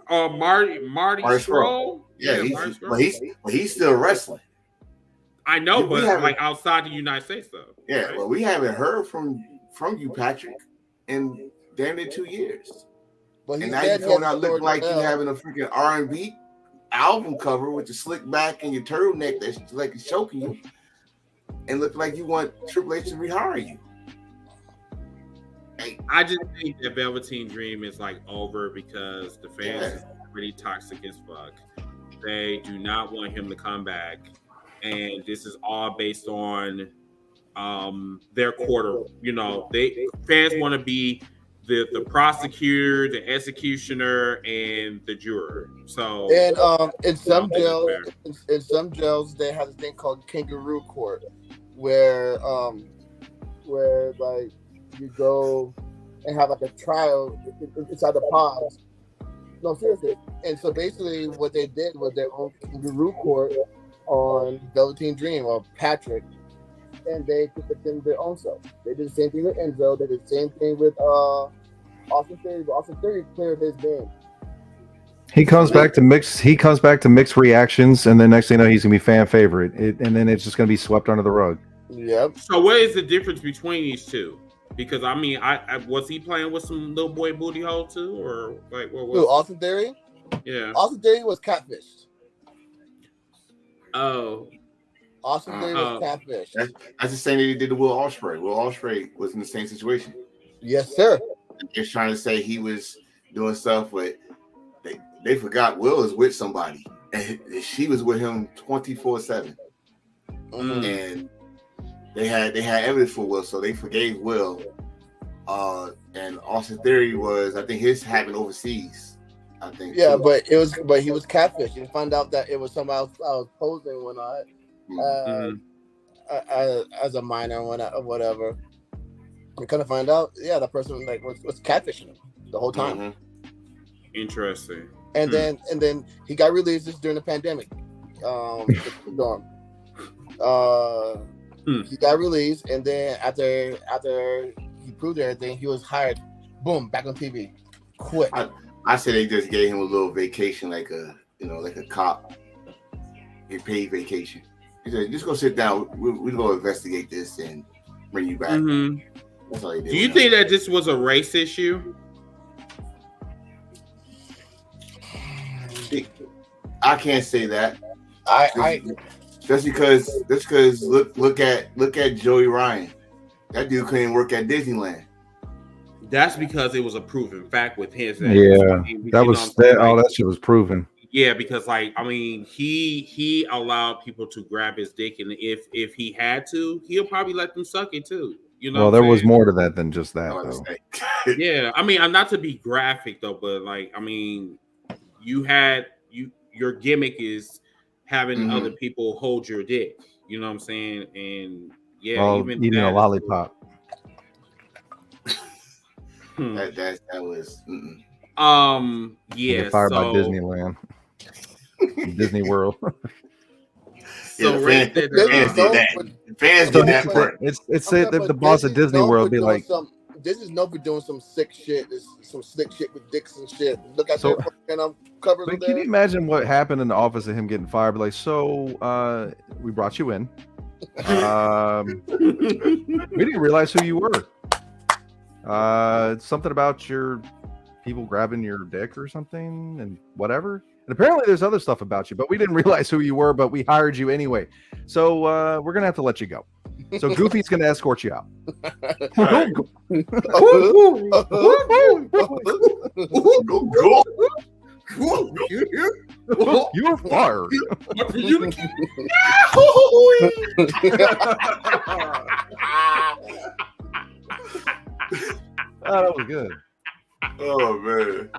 from Marty Scurll. Yeah, he's still wrestling. I know, but like outside the United States, though. Yeah, right? Well, we haven't heard from you, Patrick, in damn near 2 years. But and now you coming out looking like you having a freaking R&B album cover with the slick back and your turtleneck that's like it's choking you, and look like you want Triple H to rehire you. Hey, I just think that Velveteen Dream is like over because the fans is pretty toxic as fuck. They do not want him to come back, and this is all based on their quarter. Fans want to be the prosecutor, the executioner, and the juror. So and in some jails they have a thing called kangaroo court, where like you go and have like a trial inside the pods. No, seriously. And so basically what they did was their own kangaroo court on Velveteen Dream or Patrick, and they convicted their own self. They did the same thing with Enzo. They did the same thing with Austin Theory. But Austin Theory cleared his game. He comes back to mixed reactions, and then next thing you know, he's gonna be fan favorite, and then it's just gonna be swept under the rug. Yep. So what is the difference between these two? Because I mean, I was he playing with some little boy booty hole too, or like what was Austin Theory? Yeah. Austin Theory was catfished. Oh. Austin Theory was catfished. That's the same thing they did to Will Ospreay. Will Ospreay was in the same situation. Yes, sir. They're trying to say he was doing stuff, but they forgot Will is with somebody, and she was with him 24/7. And they had evidence for Will, so they forgave Will. And Austin Theory was, I think, his happened overseas. I think. Yeah, too. but he was catfished. You found out that it was somebody else I was posing when as a minor or whatever. We kind of find out, that person was catfishing him the whole time. Interesting. And then he got released just during the pandemic. He got released, and then after he proved everything, he was hired. Boom, back on TV. Quick. I said they just gave him a little vacation, like a cop. He paid vacation. He said, "Just go sit down. We're gonna investigate this and bring you back." That's all he did. Do you think that this was a race issue? I can't say that. Just because look at Joey Ryan. That dude couldn't work at Disneyland. That's because it was a proven fact with his. That shit was proven. Yeah, because he allowed people to grab his dick, and if he had to, he'll probably let them suck it too. You know. Well, there was more to that than just that, though. Yeah, not to be graphic though, but your gimmick is having other people hold your dick. You know what I'm saying? And even eating a lollipop. That was. Fired by Disneyland, Disney World. So fans did that. It's the boss of Disney World be like, this is known for doing some sick shit. Some slick shit with dicks and shit. Look at their fucking covers. But can you imagine what happened in the office of him getting fired? Like, so we brought you in. We didn't realize who you were. It's something about your people grabbing your dick or something and whatever. And apparently there's other stuff about you, but we didn't realize who you were, but we hired you anyway. So we're going to have to let you go. So Goofy's going to escort you out. You're fired. Oh, that was good. Oh man.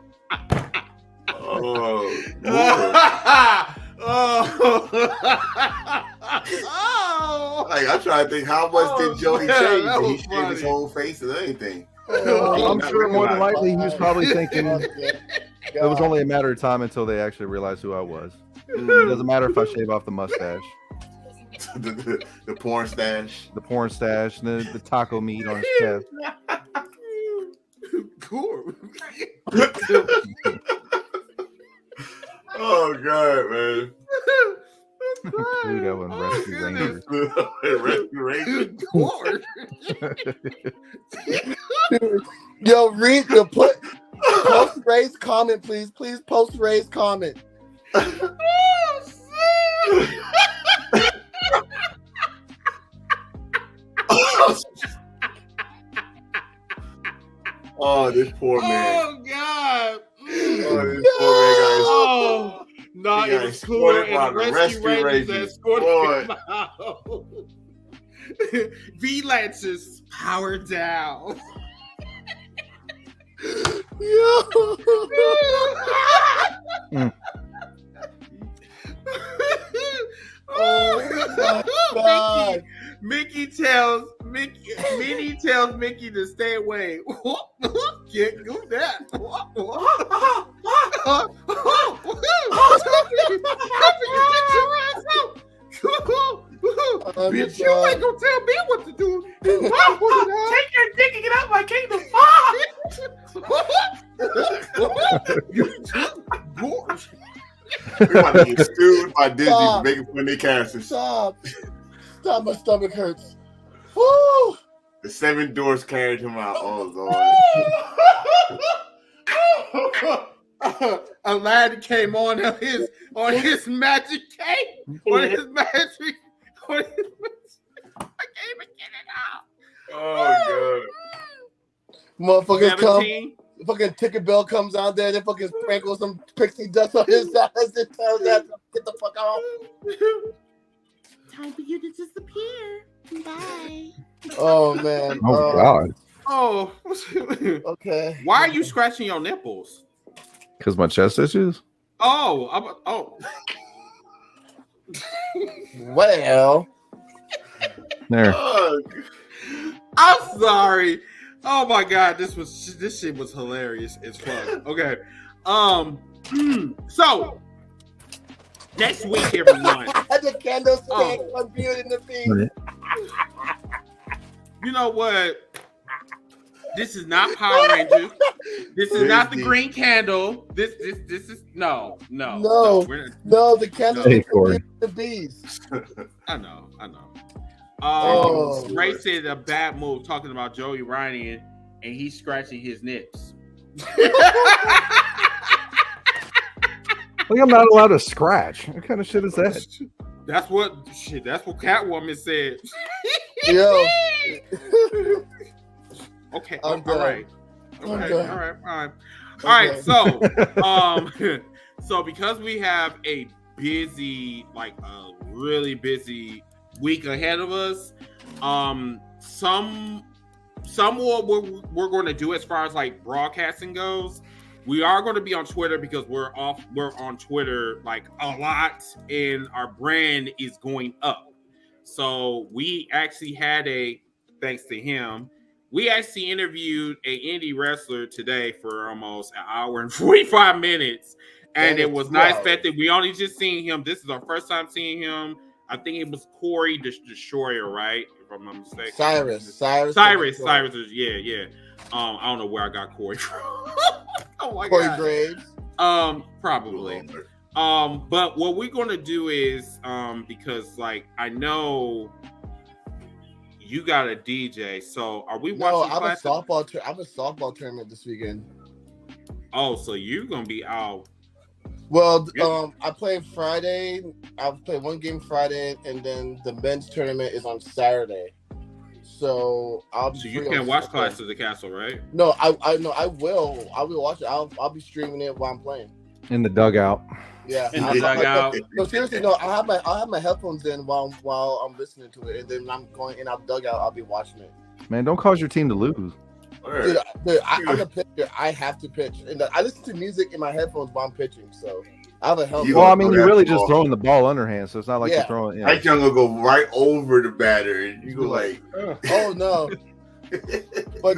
Like, I'm trying to think, how much did Joey change? Did he shave his whole face or anything? I'm sure more than likely he was probably thinking it was only a matter of time until they actually realized who I was. It doesn't matter if I shave off the mustache. the porn stash. The porn stash, the taco meat on his chest. Cool. Oh god, man. Pluto and Rescue Rangers. Rescue Rangers. Yo, read the post Ray's comment, please. Please post Ray's comment. Oh, this poor man. Oh god. This poor man got no, it was cool. And the Rescue Rangers escorted him out. V-Lancers, power down. Oh my God. Minnie tells Mickey to stay away. Can't do that. Bitch, you ain't gonna tell me what to do. Take your dick and get out of my kingdom. We're about to get sued by Disney for making fun of their characters. Stop, my stomach hurts. Woo! The 7 doors carried him out. Oh, Lord. Aladdin came on his magic cape. On his magic. I can't even get it out. Oh Motherfuckers come. 17. Fucking Tinkerbell comes out there. They fucking sprinkle some pixie dust on his ass and tells that to get the fuck off. Time for you to disappear. Bye. Oh man. Oh God. Oh. Okay. Why are you scratching your nipples? Because my chest issues. Oh. Well. There. I'm sorry. Oh my God, this shit was hilarious as fuck. Okay. So next week, everyone. The candlestick was viewed in the feed. You know what? This is not Power Rangers. This is not the green candle. This is no. The candlestick was the bees. I know. Oh, Ray said a bad move talking about Joey Ryan and he's scratching his nips. Like I'm not allowed to scratch. What kind of shit is that? That's what Catwoman said. Yo. Okay. I'm all right. done. Okay. All right. Fine. All right. So, so because we have a really busy week ahead of us, some what we're going to do as far as like broadcasting goes, we are going to be on Twitter because we're on Twitter like a lot and our brand is going up. So we actually had thanks to him, we actually interviewed an indie wrestler today for almost an hour and 45 minutes. And it was not expected. We only just seen him. This is our first time seeing him. I think it was Corey Destroyer, right? If I'm not mistaken. Cyrus. Yeah. I don't know where I got Corey from. Oh my Corey God. Graves. Probably. But what we're gonna do is, because like I know you got a DJ, so are we watching? No, I have a softball tournament this weekend. Oh, so you're gonna be out. Well, I play Friday. I'll play one game Friday, and then the men's tournament is on Saturday. So I'll be. So you can't watch Clash of the Castle, right? No, I will. I will watch it. I'll be streaming it while I'm playing. In the dugout. Yeah. In the dugout. No, seriously, no. I'll have my headphones in while I'm listening to it, and then I'm going in our dugout. I'll be watching it. Man, don't cause your team to lose. Dude, I'm a pitcher. I have to pitch, and I listen to music in my headphones while I'm pitching. So I have a headphone. Well, I mean, you're really just throwing the ball underhand, so it's not like you're throwing. You know. That young will go right over the batter, and you go like, "Oh no!" but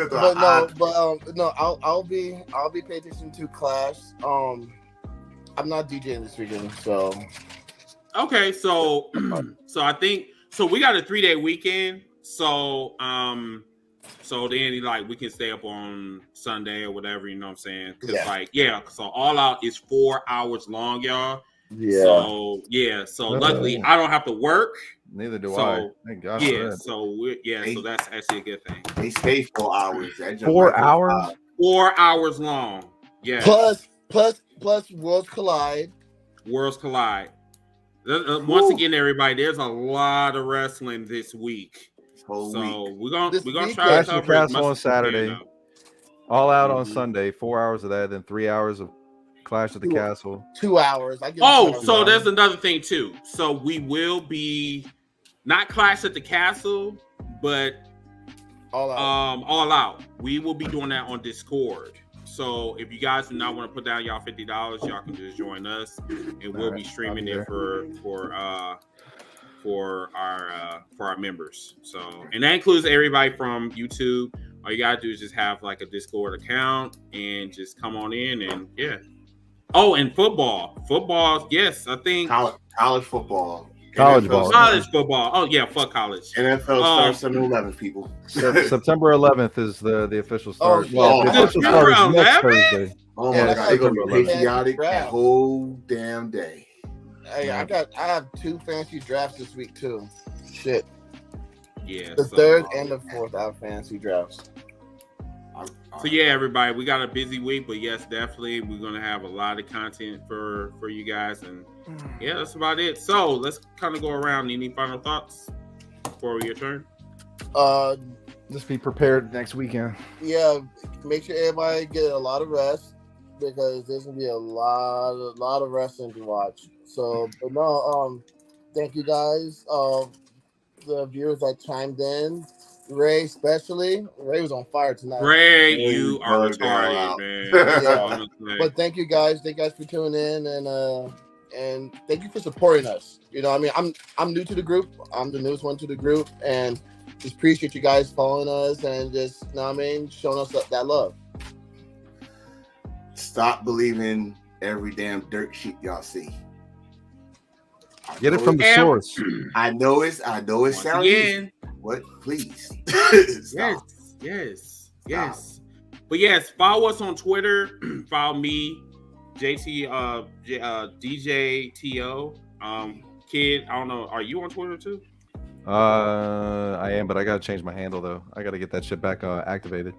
I'll be paying attention to Clash. I'm not DJing this weekend, so. Okay, so I think we got a 3-day weekend. So then like we can stay up on Sunday or whatever, you know what I'm saying? So All Out is 4 hours long, y'all. Yeah. So luckily I don't have to work. Neither do I. Thank God. Yeah. So so that's actually a good thing. They stay 4 hours. 4 hours. 4 hours long. Yeah. Plus Worlds Collide. Once again, everybody, there's a lot of wrestling this week. So we're gonna try to cover Castle on Saturday, All Out on Sunday, 4 hours of that, then 3 hours of Clash at the Castle. 2 hours. So there's another thing too. So we will be not Clash at the Castle, but All Out. All Out. We will be doing that on Discord. So if you guys do not want to put down y'all $50, y'all can just join us, and we'll be streaming it for our members. So, and that includes everybody from YouTube. All you gotta do is just have like a Discord account and just come on in and Oh, and football. Yes, I think college football. College football. Oh yeah, fuck college. NFL starts on the 11th, people. September 11th is the official start. The official start is next Thursday. Oh my God, they're gonna be patriotic that whole damn day. Hey, I have 2 fantasy drafts this week too. Shit. Yeah. The 3rd and the 4th I have fantasy drafts. So yeah, everybody, we got a busy week, but yes, definitely we're gonna have a lot of content for you guys, and yeah, that's about it. So let's kind of go around. Any final thoughts before your turn? Just be prepared next weekend. Yeah, make sure everybody get a lot of rest because there's gonna be a lot of wrestling to watch. So, but no, thank you guys, the viewers that chimed in. Ray, especially. Ray was on fire tonight. Ray, you are retarded, man. Yeah. But thank you guys. Thank you guys for tuning in, and thank you for supporting us. You know, I mean, I'm new to the group. I'm the newest one to the group, and just appreciate you guys following us and just, you know what I mean, showing us that love. Stop believing every damn dirt sheet y'all see. Get it from the source. I know it sounds easy. What? Please. Yes. But yes, follow us on Twitter. Follow me, JT, DJ TO. Kid, I don't know. Are you on Twitter too? I am, but I gotta change my handle though. I gotta get that shit back activated.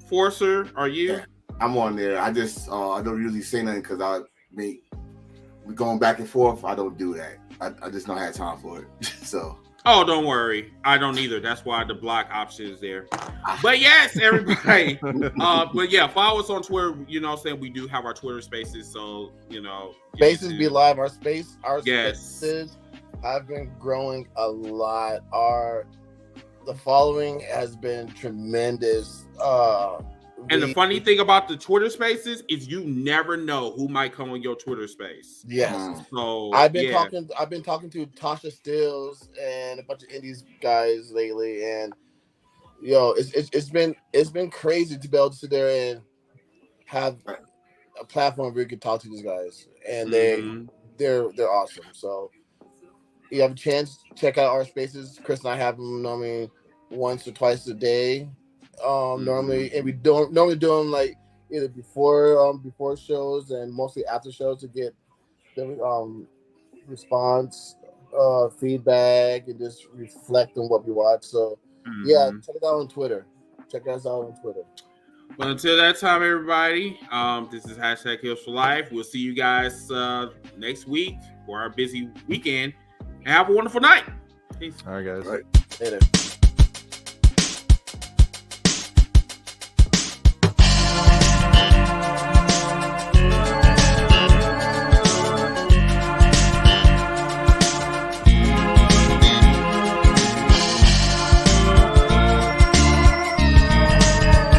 Forcer, are you? Yeah, I'm on there. I just I don't usually say nothing because we're going back and forth. I don't do that. I just don't have time for it. So. Oh, don't worry. I don't either. That's why the block option is there. But yes, everybody. But yeah, follow us on Twitter. You know what I'm saying? We do have our Twitter spaces. So, you know. Spaces be live. Our spaces have been growing a lot. The following has been tremendous. And the funny thing about the Twitter spaces is you never know who might come on your Twitter space. Yes. So I've been talking to Tasha Stills and a bunch of indies guys lately, and it's been crazy to be able to sit there and have a platform where you can talk to these guys, and they're awesome. So you have a chance, check out our spaces. Chris and I have them normally once or twice a day. Normally, and we don't normally do them like either before shows and mostly after shows to get the response, feedback, and just reflect on what we watch. So yeah, check it out on Twitter. Check us out on Twitter. Well, until that time, everybody, this is #HealsForLife. We'll see you guys next week for our busy weekend, and have a wonderful night. Peace. All right, guys. Later.